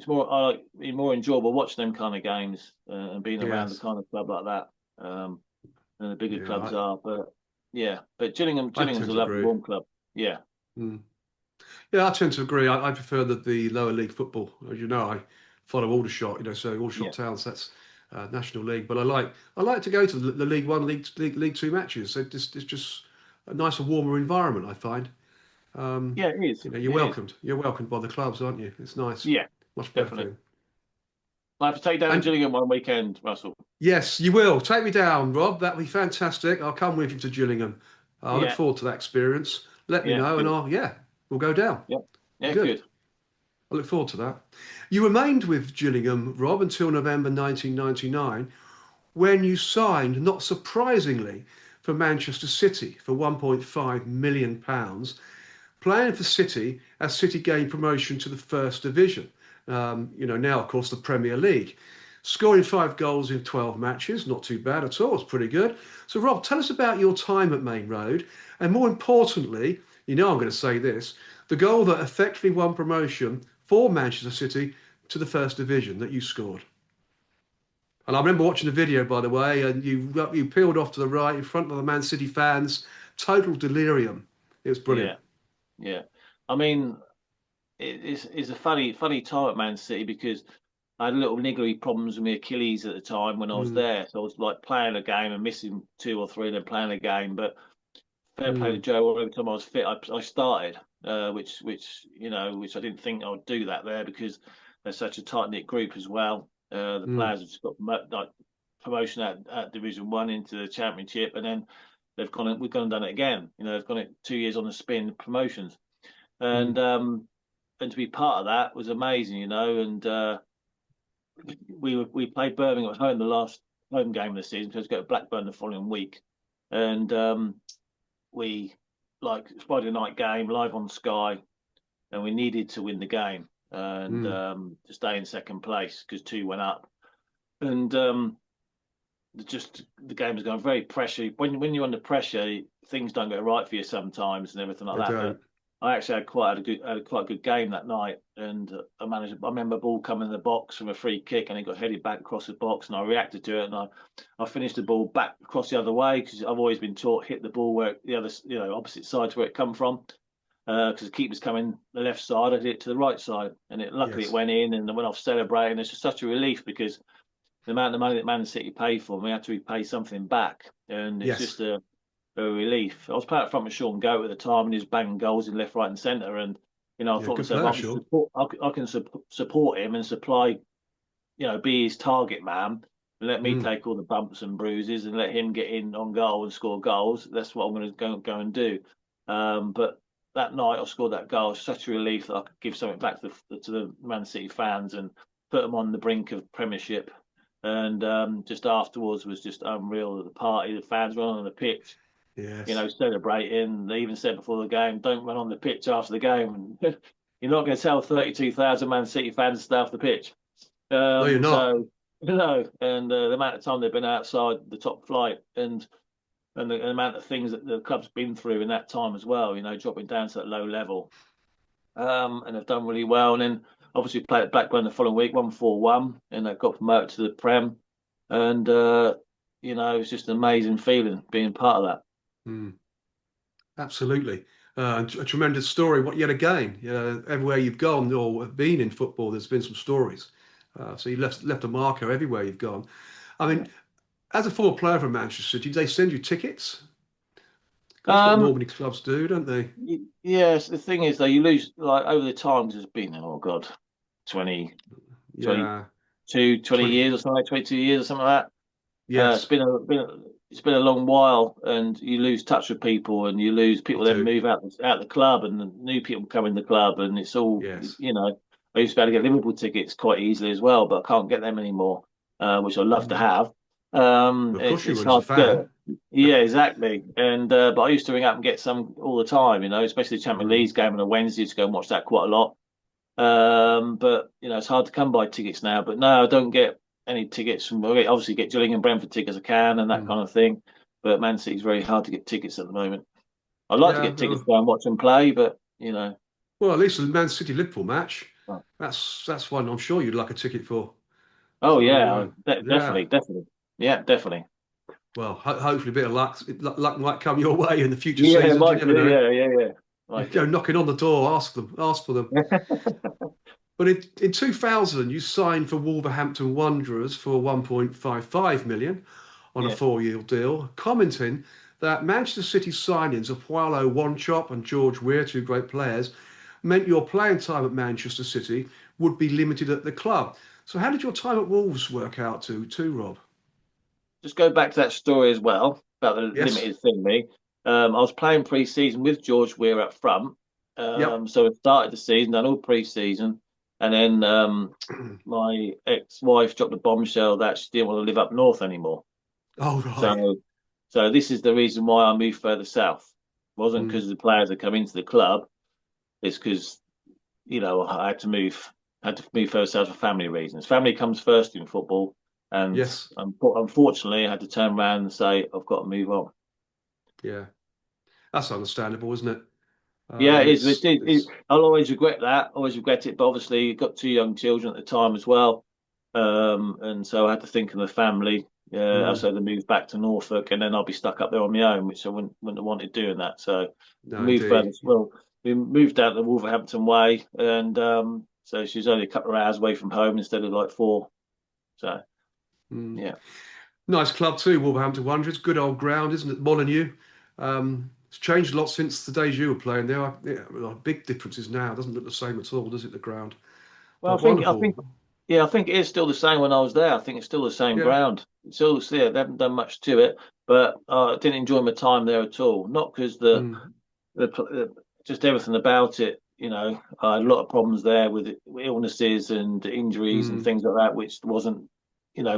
B: I like more enjoyable watching them kind of games and being around the
A: Yes.
B: kind of club like that than the bigger
A: Yeah,
B: clubs are. But yeah, but
A: I
B: Gillingham's
A: tend
B: a
A: to
B: lovely
A: agree.
B: warm club. Yeah,
A: Mm. Yeah, I tend to agree. I prefer the lower league football. As you know, I follow Aldershot, so Aldershot
B: yeah,
A: Towns, that's National League. But I like to go to the League One, League Two matches. It's just a nicer, warmer environment, I find. Um,
B: yeah. It is.
A: you're
B: It is.
A: welcomed. You're welcomed by the clubs, aren't you? It's nice.
B: Yeah,
A: Much better
B: definitely.
A: feeling.
B: I have to take down to
A: And
B: Gillingham one weekend, Russell.
A: yes, you will. Take me down, Rob. That'd be fantastic. I'll come with you to Gillingham. I look
B: Yeah,
A: forward to that experience. Let me
B: yeah,
A: know, and
B: good.
A: we'll go down.
B: Yeah, yeah,
A: Good.
B: good.
A: I look forward to that. You remained with Gillingham, Rob, until November 1999, when you signed, not surprisingly, for Manchester City for £1.5 million, playing for City as City gained promotion to the First Division. Now, of course, the Premier League. Scoring 5 goals in 12 matches, not too bad at all, it's pretty good. So, Rob, tell us about your time at Main Road, and more importantly, I'm going to say this, the goal that effectively won promotion for Manchester City to the First Division that you scored. And I remember watching the video, by the way, and you peeled off to the right in front of the Man City fans, total delirium. It was brilliant.
B: Yeah, yeah. I mean, it's a funny time at Man City because I had little niggly problems with my Achilles at the time when I was
A: Mm,
B: there. So I was like playing a game and missing two or three, and then playing a game. But fair play to
A: mm,
B: Joe. Every time I was fit, I started, which I didn't think I would do that there because they're such a tight knit group as well. The
A: mm,
B: players have just got like promotion at Division One into the Championship, and then we've gone and done it again. They've gone it 2 years on the spin promotions, and
A: mm.
B: um, and to be part of that was amazing, and we played Birmingham at home the last home game of the season because we go to Blackburn the following week, and we like Friday night game live on Sky, and we needed to win the game and
A: Mm.
B: to stay in second place because two went up, and just the game was going very pressure. When you're under pressure, things don't go right for you sometimes and everything like
A: They
B: that. But
A: don't.
B: I actually had quite a good game that night, and I remember a ball coming in the box from a free kick, and it got headed back across the box, and I reacted to it, and I finished the ball back across the other way because I've always been taught hit the ball where the other opposite side to where it come from, because the keeper's coming the left side, I did it to the right side, and luckily it
A: Yes.
B: went in, and I went off celebrating. It's just such a relief because the amount of money that Man City paid for, we had to repay something back, and it's
A: Yes.
B: just a relief. I was playing up front with Sean Goat at the time, and he was banging goals in left, right, and centre, and I
A: Yeah.
B: thought to
A: Good
B: myself,
A: player, Sean.
B: I can support him and supply, be his target man. And let me
A: Mm.
B: take all the bumps and bruises and let him get in on goal and score goals. That's what I'm going to go and do. But that night I scored that goal. It's such a relief that I could give something back to the Man City fans and put them on the brink of Premiership. And just afterwards was just unreal. The party, the fans were on the pitch,
A: Yes.
B: celebrating. They even said before the game, "Don't run on the pitch after the game." You're not going to tell 32,000 Man City fans to stay off the pitch.
A: No, you're not.
B: So and the amount of time they've been outside the top flight, and the amount of things that the club's been through in that time as well, dropping down to that low level, and have done really well. And then obviously played at Blackburn the following week, won 4-1, and they got promoted to the Prem, and it's just an amazing feeling being part of that.
A: Mm. Absolutely. A tremendous story. What yet again, everywhere you've gone or been in football, there's been some stories. So you left a marker everywhere you've gone. I
B: Yeah.
A: mean, as a former player for Manchester City, they send you tickets? 'Cause that's what
B: Um,
A: normally clubs do, don't they?
B: yes, the thing is though, you lose like over the times it's been, oh God, 20,
A: Yeah,
B: 20
A: 20.
B: years or something, like 22 years or something like that.
A: Yes,
B: It's been a long while, and you lose touch with people, and you lose
A: you
B: people. Then
A: do.
B: move out the club, and the new people come in the club, and it's all
A: Yes.
B: I used to be able to get Liverpool tickets quite easily as well, but I can't get them anymore, which I'd love to
A: Mm.
B: have.
A: Of
B: It's
A: course you
B: it's
A: would as a
B: hard to
A: fan.
B: get. Yeah, exactly. And but I used to ring up and get some all the time, especially the Champions
A: Mm.
B: League game on a Wednesday to go and watch that quite a lot. But it's hard to come by tickets now. But no, I don't get any tickets from. I obviously get Gillingham, Brentford tickets I can and that
A: Mm.
B: kind of thing. But Man City's very hard to get tickets at the moment. I'd like to
A: Yeah.
B: get tickets to go and watch them play, but
A: Well, at least the Man City Liverpool match.
B: oh,
A: That's one I'm sure you'd like a ticket for.
B: oh
A: So
B: yeah,
A: yeah.
B: definitely, yeah, definitely.
A: Well, hopefully a bit of luck might come your way in the future
B: Yeah, it
A: seasons. You
B: might
A: never
B: do.
A: know.
B: Yeah, yeah, yeah,
A: You
B: might
A: go
B: do.
A: knocking on the door, ask for them. But in 2000, you signed for Wolverhampton Wanderers for 1.55 million on a
B: Yeah.
A: four-year deal, commenting that Manchester City signings of Paulo Wanchop and George Weah, two great players, meant your playing time at Manchester City would be limited at the club. So how did your time at Wolves work out too, Rob?
B: Just go back to that story as well about the
A: Yes.
B: limited thing. I was playing pre-season with George Weir up front.
A: Yep.
B: So it started the season, done all pre-season, and then my ex-wife dropped a bombshell that she didn't want to live up north anymore.
A: Oh, right.
B: So, so this is the reason why I moved further south. It wasn't
A: Mm.
B: because the players had come into the club. It's because had to move further south for family reasons. Family comes first in football, and
A: Yes.
B: unfortunately, I had to turn around and say I've got to move on.
A: Yeah. That's understandable, isn't it?
B: Yeah, it is.
A: It's
B: I'll always regret that. Always regret it. But obviously, you've got two young children at the time as well, and so I had to think of the family. I
A: mm,
B: said to move back to Norfolk, and then I'll be stuck up there on my own, which I wouldn't have wanted doing that. So
A: no,
B: moved further.
A: indeed.
B: Well, we moved out the Wolverhampton way, and so she's only a couple of hours away from home instead of like four. So
A: Mm.
B: yeah,
A: Nice club too, Wolverhampton Wanderers. Good old ground, isn't it? Molyneux. It's changed a lot since the days you were playing there. Yeah, well, big differences now. It doesn't look the same at all, does it, the ground?
B: well,
A: But wonderful.
B: I think it is still the same when I was there. I think it's still the same
A: Yeah.
B: ground. It's still there. They haven't done much to it, but I didn't enjoy my time there at all. Not because
A: Mm,
B: the just everything about it. I had a lot of problems there with illnesses and injuries and
A: mm,
B: things like that, which wasn't,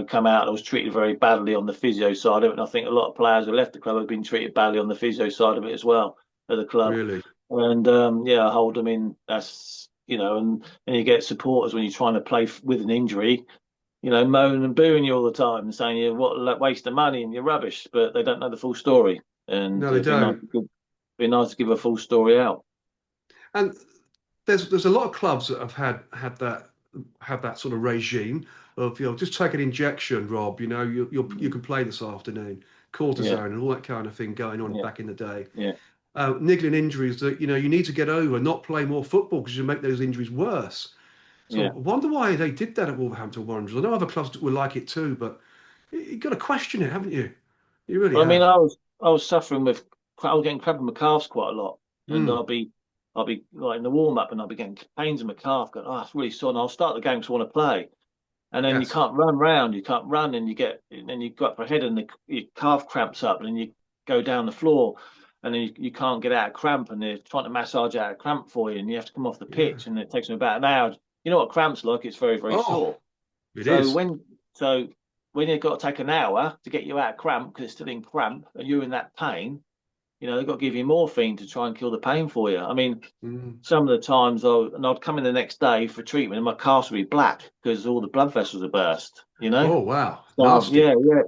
B: come out. I was treated very badly on the physio side of it, and I think a lot of players who left the club have been treated badly on the physio side of it as well at the club.
A: really.
B: And yeah, I hold them in. That's and you get supporters when you're trying to play with an injury, moaning and booing you all the time and saying you what a waste of money and you're rubbish, but they don't know the full story. And
A: No, they don't.
B: be nice to give a full story out.
A: And there's a lot of clubs that have that sort of regime of just take an injection, Rob. You
B: Mm.
A: can play this afternoon,
B: Yeah,
A: cortisone and all that kind of thing going on
B: yeah,
A: back in the day.
B: yeah.
A: niggling injuries that you need to get over, not play more football because you make those injuries worse. So
B: Yeah.
A: I wonder why they did that at Wolverhampton Wanderers. I know other clubs will like it too, but you've got to question it, haven't you? You really
B: Well, I mean,
A: have.
B: I was suffering with I was getting cramp in my calves quite a lot, and
A: Mm,
B: I'll be like in the warm up, and I'll be getting pains in my calf. Going, oh, it's really sore. And I'll start the game because I want to play, and then you
A: yes.
B: can't run round, you can't run, and then you go up for a head, and your calf cramps up, and then you go down the floor, and then you can't get out of cramp, and they're trying to massage out a cramp for you, and you have to come off the
A: Yeah.
B: pitch, and it takes them about an hour. You know what cramps like? It's very, very
A: Oh,
B: sore.
A: it
B: So
A: is.
B: when so when you've got to take an hour to get you out of cramp because it's still in cramp, and you're in that pain, they've got to give you morphine to try and kill the pain for you. I mean,
A: Mm.
B: some of the times I'd come in the next day for treatment and my calves would be black because all the blood vessels are burst, you know?
A: Oh, wow.
B: So
A: Nasty.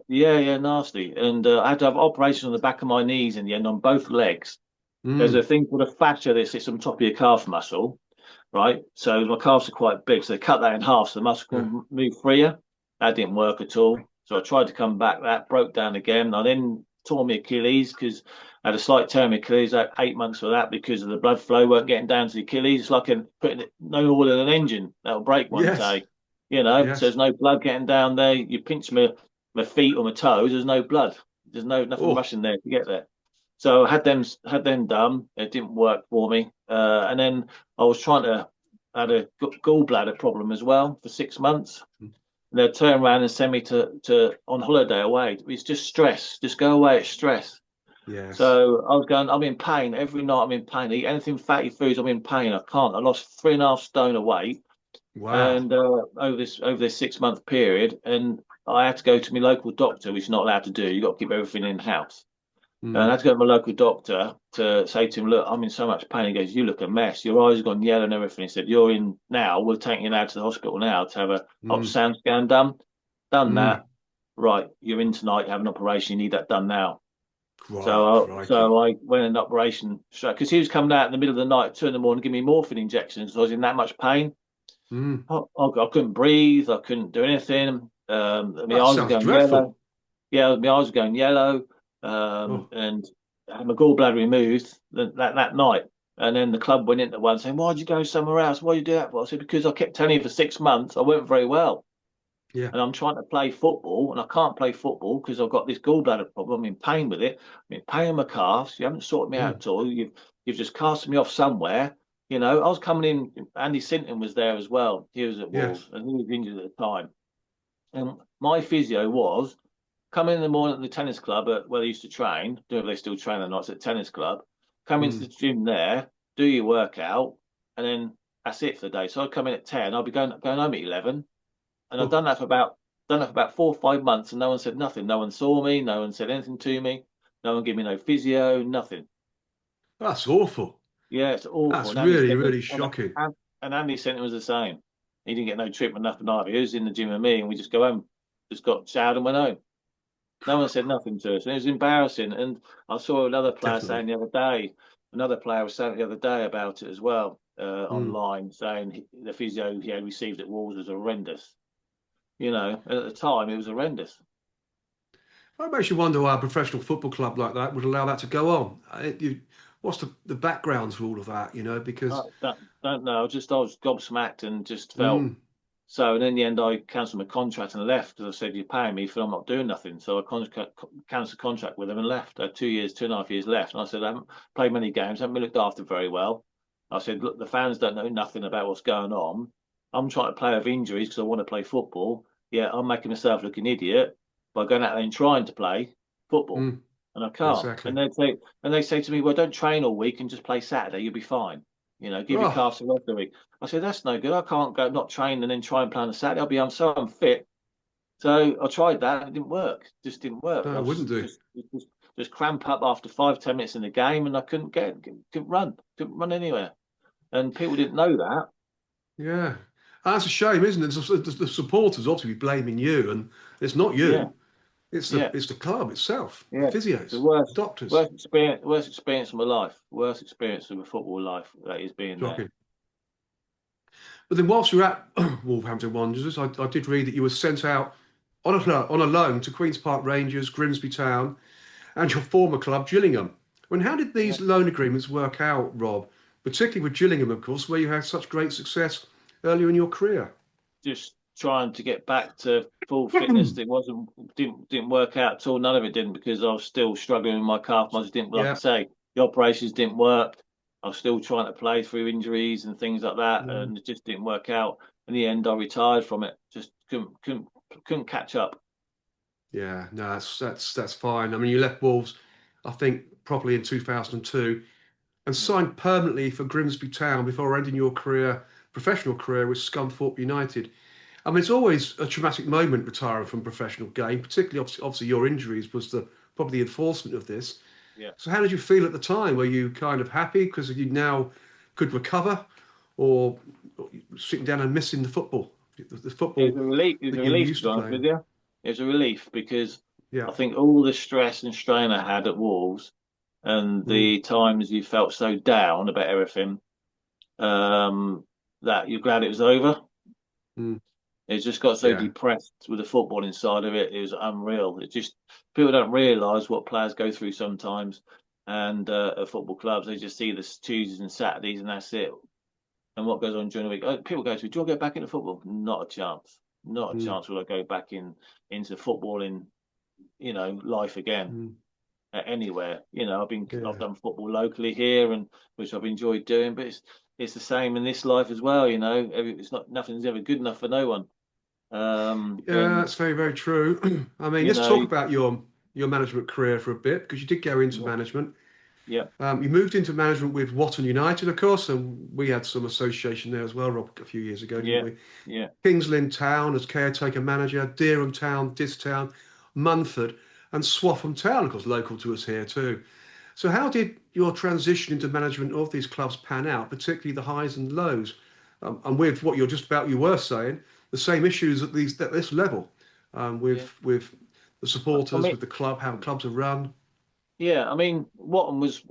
B: yeah, nasty. And I had to have operation on the back of my knees in the end on both legs. There's a
A: Mm.
B: thing called a fascia that sits on top of your calf muscle, right? So my calves are quite big, so they cut that in half so the muscle
A: Yeah.
B: can move freer. That didn't work at all. So I tried to come back, that broke down again. I then tore my Achilles because I had a slight tear in my Achilles. I had 8 months for that because of the blood flow weren't getting down to the Achilles. It's like putting no oil in an engine that'll break one
A: Yes.
B: day, you know. So
A: Yes.
B: there's no blood getting down there. You pinch my feet or my toes, there's no blood. There's nothing
A: Oh,
B: rushing there to get there. So I had them done. It didn't work for me, and then I was trying to had a gallbladder problem as well for 6 months. And they'd turn around and send me to on holiday away. It's just stress. Just go away. It's stress.
A: yes.
B: So I was going. I'm in pain every night. I'm in pain. I eat anything fatty foods. I'm in pain. I can't. I lost 3.5 stone of weight,
A: Wow.
B: and over this 6 month period, and I had to go to my local doctor, which you're not allowed to do. You've got to keep everything in house. And I
A: Mm.
B: had to go to my local doctor to say to him, look, I'm in so much pain. He goes, you look a mess. Your eyes have gone yellow and everything. He said, you're in now. We'll take you now to the hospital now to have a
A: Mm.
B: ultrasound scan done. Done
A: Mm.
B: that. Right. You're in tonight. You have an operation. You need that done now.
A: Right.
B: So
A: Crikey.
B: I went in operation because he was coming out in the middle of the night, 2 in the morning, give me morphine injections. I was in that much pain.
A: Mm.
B: I couldn't breathe. I couldn't do anything. My
A: That
B: eyes were
A: sounds
B: going
A: dreadful.
B: yellow. Yeah, my eyes were going yellow,
A: Oh,
B: and I had my gallbladder removed that night. And then the club went into one saying, "Why'd you go somewhere else? Why'd you do that for?" I said, "Because I kept telling you for 6 months I weren't very well,
A: yeah.
B: and I'm trying to play football, and I can't play football because I've got this gallbladder problem. I'm in pain with it. I'm in pain in my calves. You haven't sorted me out
A: Mm.
B: at all. You've just cast me off somewhere." I was coming in. Andy Sinton was there as well. He was at
A: Yes.
B: Wolves, and he was injured at the time. And my physio was come in the morning at the tennis club where they used to train. Don't know if they still train or not. It's at tennis club. Come into the
A: Mm.
B: gym there, do your workout, and then that's it for the day. So I'd come in at 10. I'll be going home at 11, and I've
A: Oh,
B: done that for about 4 or 5 months, and no one said nothing. No one saw me. No one said anything to me. No one gave me no physio. Nothing.
A: that's awful.
B: Yeah, it's awful.
A: That's really, really
B: And,
A: shocking.
B: and Andy Sinton was the same. He didn't get no treatment, nothing either. He was in the gym with me, and we just go home, just got showered and went home. No one said nothing to us, and it was embarrassing. And I saw
A: Definitely.
B: another player was saying the other day about it as well
A: Mm.
B: online, saying the physio he had received at Wolves was horrendous. And at the time it was horrendous.
A: That makes you wonder why a professional football club like that would allow that to go on. What's the background to all of that,
B: I
A: because
B: don't know. I was gobsmacked and just felt
A: mm,
B: so. And in the end, I cancelled my contract and left because I said you're paying me for I'm not doing nothing. So I cancelled the contract with them and left. I had 2 years, 2.5 years left, and I said I haven't played many games, haven't been looked after very well. I said, look, the fans don't know nothing about what's going on. I'm trying to play with injuries because I want to play football. Yeah, I'm making myself look an idiot by going out there and trying to play football,
A: mm,
B: and I can't.
A: exactly.
B: And they say to me, well, don't train all week and just play Saturday. You'll be fine. Give your
A: Oh,
B: calves a rest a week. I said, that's no good. I can't go not train and then try and play on a Saturday. I'm so unfit. So I tried that. It didn't work. Just didn't work.
A: no,
B: I
A: it
B: was
A: wouldn't do.
B: just cramp up after 5, 10 minutes in the game, and I couldn't run anywhere. And people didn't know that.
A: Yeah. That's a shame, isn't it? The supporters obviously blaming you, and it's not
B: Yeah,
A: you. It's the
B: yeah,
A: it's the club itself, the
B: yeah. The
A: physios, the doctors.
B: worst experience of my life. Worst experience of my football life. That is being there.
A: Shocking. But then whilst you're at Wolverhampton Wanderers, I did read that you were sent out on a loan to Queen's Park Rangers, Grimsby Town, and your former club, Gillingham. When how did
B: Yeah.
A: these loan agreements work out, Rob? Particularly with Gillingham, of course, where you had such great success earlier in your career.
B: Just trying to get back to full fitness. It didn't work out at all. None of it didn't because I was still struggling with my calf muscles. Didn't like I
A: Yeah.
B: say, the operations didn't work. I was still trying to play through injuries and things like that,
A: Mm.
B: and it just didn't work out. In the end, I retired from it. Just couldn't catch up.
A: Yeah, no, that's fine. I mean, you left Wolves, I think, properly in 2002 and signed permanently for Grimsby Town before ending your career, professional career with Scunthorpe United. I mean, it's always a traumatic moment retiring from professional game, particularly obviously your injuries was the probably the enforcement of this.
B: Yeah.
A: So how did you feel at the time? Were you kind of happy because you now could recover, or sitting down and missing the football, the
B: It was
A: football
B: a relief. It was
A: that
B: a
A: you
B: relief to
A: used
B: be
A: to
B: honest
A: play?
B: with you. It was a relief because
A: Yeah.
B: I think all the stress and strain I had at Wolves and
A: Mm,
B: the times you felt so down about everything, um, that you're glad it was over.
A: mm,
B: It just got so
A: yeah.
B: depressed with the football inside of it. It was unreal. It just people don't realise what players go through sometimes, and at football clubs they just see the Tuesdays and Saturdays and that's it. And what goes on during the week? People go to, do you want to go back into football? Not a chance. Not a
A: Mm,
B: chance will I go back into footballing, life again
A: mm,
B: anywhere. I've
A: yeah.
B: done football locally here, and which I've enjoyed doing, but it's the same in this life as well. It's not nothing's ever good enough for no one.
A: Yeah,
B: And
A: that's very, very true. I mean,
B: you
A: let's
B: know,
A: talk about your management career for a bit because you did go into
B: yeah,
A: management.
B: yeah,
A: You moved into management with Watton United, of course, and we had some association there as well, Rob, a few years ago, didn't
B: yeah,
A: we?
B: yeah.
A: Kings Lynn Town as caretaker manager, Dereham Town, Distown, Munford, and Swaffham Town, of course, local to us here too. So, how did your transition into management of these clubs pan out, particularly the highs and lows? And with what you were saying, the same issues at this level,
B: Yeah.
A: with the
B: I
A: supporters,
B: mean,
A: with the club, how clubs are run.
B: yeah. I mean, Watton was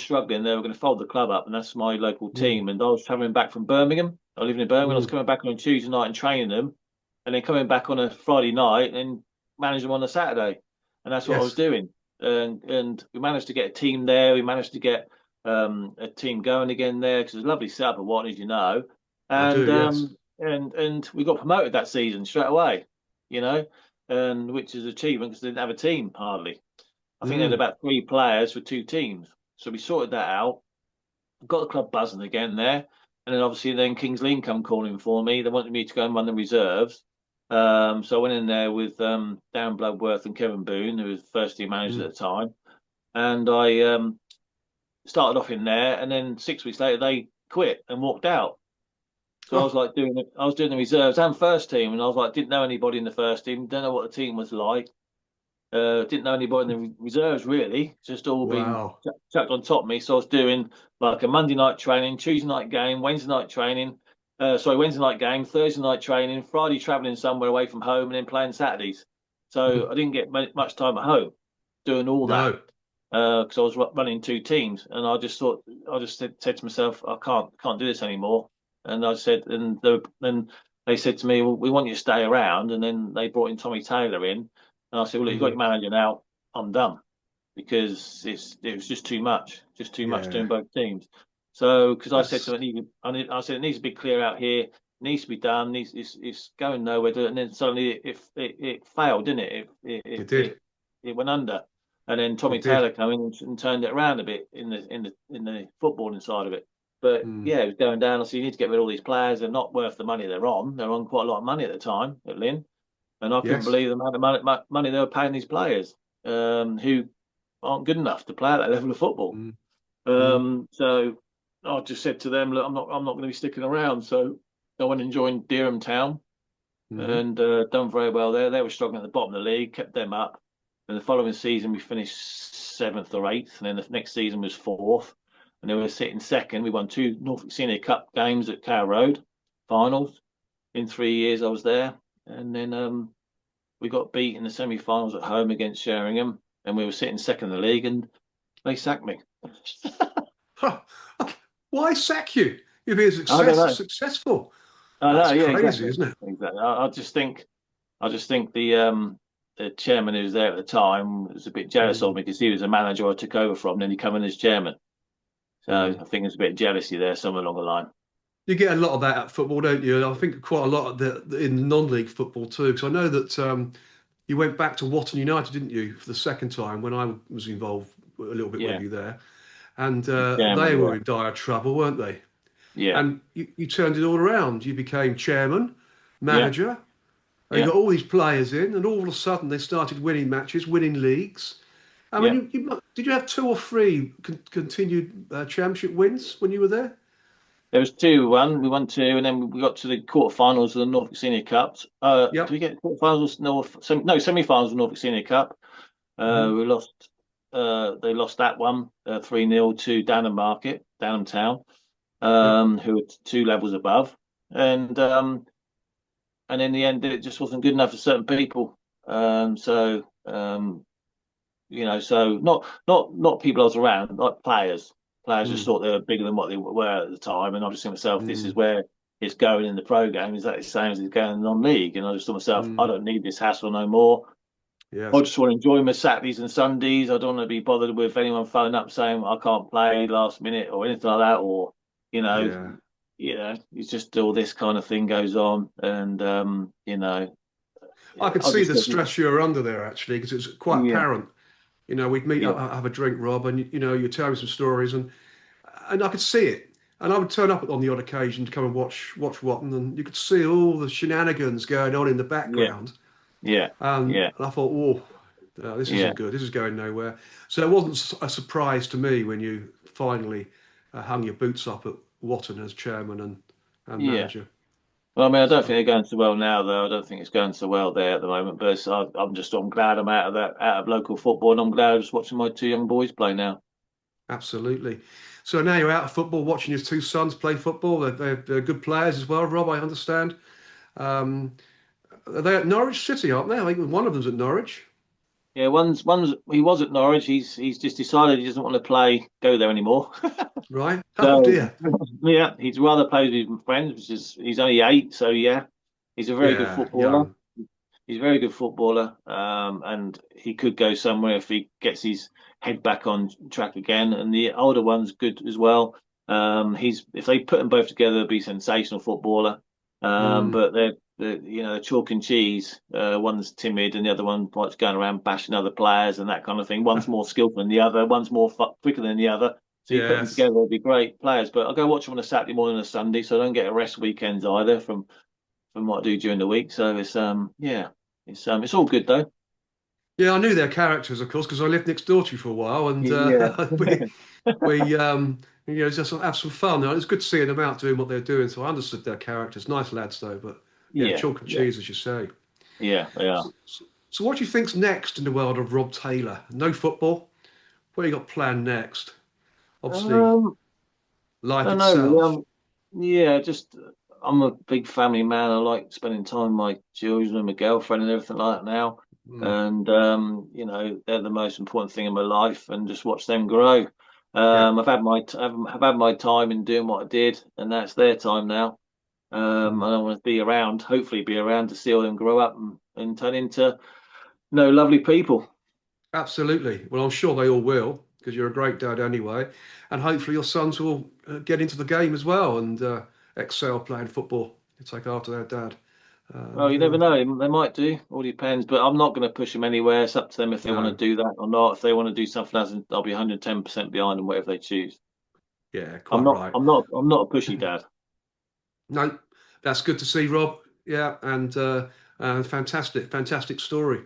B: struggling. They were going to fold the club up, and that's my local
A: Mm,
B: team. And I was travelling back from Birmingham. I live in Birmingham. I was
A: mm,
B: coming back on a Tuesday night and training them, and then coming back on a Friday night and manage them on a Saturday. And that's what I was
A: yes,
B: doing. And we managed to get a team there. We managed to get a team going again there because it's a lovely setup at Watton, as you know.
A: I
B: And
A: do. Yes.
B: we got promoted that season straight away. You know, and which is an achievement because they didn't have a team hardly. I think they had
A: Mm,
B: about three players for two teams. So we sorted that out, got the club buzzing again there. And then obviously then Kings Lynn come calling for me. They wanted me to go and run the reserves. So I went in there with Dan Bloodworth and Kevin Boone, who was first team manager
A: mm.
B: at the time. And I started off in there. And then 6 weeks later, they quit and walked out. So I was
A: Oh,
B: like I was doing the reserves and first team. And I was like, didn't know anybody in the first team, don't know what the team was like. Didn't know anybody in the reserves really. Just all been
A: wow.
B: chucked on top of me. So I was doing like a Monday night training, Tuesday night game, Wednesday night training. Wednesday night game, Thursday night training, Friday traveling somewhere away from home, and then playing Saturdays. So I didn't get much time at home doing all that
A: No.
B: because I was running two teams, and I just said to myself, I can't do this anymore. And I said, then they said to me, well, we want you to stay around, and then they brought in Tommy Taylor in, and I said, well, look, you've got your
A: Mm,
B: manager now, I'm done because it was just too much doing
A: yeah.
B: both teams. So because I said
A: That's
B: to them, I said it needs to be clear out here, it needs to be done, it's going nowhere, and then suddenly it failed, didn't it?
A: it did.
B: It went under. And then Tommy
A: It did.
B: Taylor came in and turned it around a bit in the footballing side of it. But
A: Mm,
B: yeah, it was going down. So you need to get rid of all these players. They're not worth the money they're on. They're on quite a lot of money at the time at Lynn, and I couldn't
A: yes.
B: believe the amount of money they were paying these players who aren't good enough to play at that level of football.
A: Mm, mm,
B: So I just said to them, look, I'm not going to be sticking around. So I went and joined Dereham Town
A: hmm
B: and done very well there. They were struggling at the bottom of the league, kept them up. And the following season, we finished seventh or eighth, and then the next season was fourth. And then we were sitting second. We won two Norfolk Senior Cup games at Cow Road finals in 3 years I was there. And then we got beat in the semi-finals at home against Sheringham, and we were sitting second in the league, and they sacked me.
A: Huh. Okay. Why sack you? You're being
B: I don't know.
A: successful.
B: I know.
A: That's
B: Yeah,
A: crazy,
B: exactly.
A: isn't it?
B: Exactly. I just think the the chairman who was there at the time was a bit jealous of
A: Mm,
B: me because he was a manager I took over from, and then he come in as chairman. So
A: mm.
B: I think there's a bit of jealousy there, somewhere along the line.
A: You get a lot of that at football, don't you? And I think quite a lot of in non-league football too. Because I know that you went back to Watton United, didn't you, for the second time when I was involved a little bit with
B: Yeah,
A: you there, and
B: chairman.
A: they
B: Yeah,
A: were in dire trouble, weren't they?
B: yeah,
A: And you turned it all around. You became chairman,
B: yeah,
A: manager. They
B: yeah.
A: got all these players in, and all of a sudden they started winning matches, winning leagues. I mean,
B: Yeah.
A: did you have two or three continued championship wins when you were there?
B: There was two. We won two, and then we got to the quarterfinals of the Norfolk Senior Cups. Do
A: Yep.
B: we get quarterfinals? No, semi-finals of the Norfolk Senior Cup.
A: Hmm.
B: We lost. They lost that one 3-0 to Downham Market, Downham Town,
A: Yep.
B: who were two levels above, and in the end, it just wasn't good enough for certain people. So not people I was around, like players. Players just
A: Mm.
B: thought they were bigger than what they were at the time, and I just think to myself, this is
A: Mm.
B: where it's going in the program. Is that the same as it's going in non-league? And I just thought to myself, I
A: Mm.
B: don't need this hassle no more. I
A: Yes.
B: just want to enjoy my Saturdays and Sundays. I don't want to be bothered with anyone phoning up saying I can't play last minute or anything like that, or you know,
A: Yeah.
B: it's just all this kind of thing goes on, and
A: I could
B: I
A: see
B: just
A: the
B: think,
A: stress you were under there actually, because it's quite
B: yeah,
A: apparent. We'd meet up,
B: yeah,
A: have a drink, Rob, and you tell me some stories, and I could see it. And I would turn up on the odd occasion to come and watch Watton, and you could see all the shenanigans going on in the
B: yeah,
A: background.
B: yeah,
A: And
B: yeah.
A: I thought, oh, this
B: Yeah,
A: isn't good. This is going nowhere. So it wasn't a surprise to me when you finally hung your boots up at Watton as chairman and
B: yeah.
A: manager.
B: Well, I mean, I don't think
A: So
B: they're going so well now, though. I don't think it's going so well there at the moment. But I'm glad I'm out of local football, and I'm glad I'm just watching my two young boys play now.
A: absolutely. So now you're out of football, watching your two sons play football. They're good players as well, Rob. I understand. Um, they're at Norwich City, aren't they? I think one of them's at Norwich,
B: Yeah, one's he was at Norwich. He's just decided he doesn't want to go there anymore.
A: right? Oh
B: So
A: dear.
B: yeah, he'd rather play with his friends, which is he's only 8. So yeah, he's a very good
A: Yeah,
B: footballer.
A: young.
B: He's a very good footballer, and he could go somewhere if he gets his head back on track again. And the older one's good as well. He's if they put them both together, it'd be a sensational footballer.
A: Mm.
B: But they're chalk and cheese. One's timid, and the other one likes going around bashing other players and that kind of thing. One's more skillful than the other. One's more quicker than the other. So you put them
A: Yes.
B: together, they'd be great players. But I'll go watch them on a Saturday morning and a Sunday, so I don't get a rest weekends either from what I do during the week. So it's all good though.
A: Yeah, I knew their characters, of course, because I lived next door to you for a while, and
B: Yeah,
A: we just have some fun. It's good seeing them out doing what they're doing. So I understood their characters. Nice lads, though. But yeah,
B: yeah,
A: chalk and
B: yeah,
A: cheese, as you say.
B: yeah, they are.
A: So what do you think's next in the world of Rob Taylor? No football. What do you got planned next? Obviously,
B: Um, I
A: life
B: don't know really.
A: itself.
B: Yeah, just I'm a big family man. I like spending time with my children and my girlfriend and everything like that now.
A: Mm,
B: And they're the most important thing in my life, and just watch them grow.
A: yeah.
B: I've had my time in doing what I did, and that's their time now.
A: Mm,
B: And I want to be around, hopefully be around to see all them grow up and turn into lovely people.
A: absolutely. Well, I'm sure they all will, because you're a great dad anyway. And hopefully your sons will get into the game as well and excel playing football. Take after their dad.
B: Well,
A: And
B: you never know. They might do. All depends. But I'm not going to push them anywhere. It's up to them if they want to
A: no,
B: do that or not. If they want to do something else, I'll be 110% behind them, whatever they choose.
A: yeah,
B: I'm
A: quite
B: not.
A: right.
B: I'm not. I'm not a pushy dad.
A: No, that's good to see, Rob. Yeah, and fantastic story.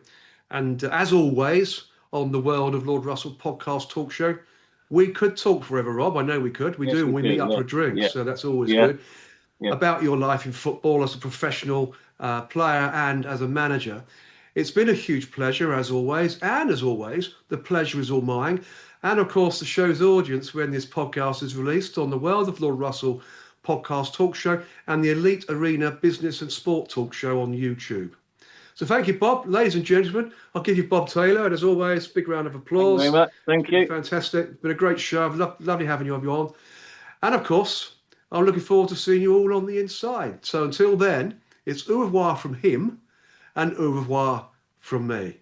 A: And as always, on the World of Lord Russell podcast talk show, we could talk forever, Rob. I know we could. We
B: Yes,
A: do when
B: we
A: we
B: could.
A: meet up
B: Yeah.
A: for a drink,
B: Yeah.
A: so that's always
B: Yeah.
A: good.
B: Yeah.
A: About your life in football as a professional player and as a manager. It's been a huge pleasure, as always. And as always, the pleasure is all mine. And of course, the show's audience when this podcast is released on the World of Lord Russell podcast talk show and the Elite Arena Business and Sport talk show on YouTube. So thank you, Bob. Ladies and gentlemen, I'll give you Bob Taylor. And as always, big round of
B: Thank you very
A: applause.
B: much.
A: It's
B: Thank
A: been
B: you.
A: fantastic. It's been a great show. Lovely having you on. And of course, I'm looking forward to seeing you all on the inside. So until then, it's au revoir from him and au revoir from me.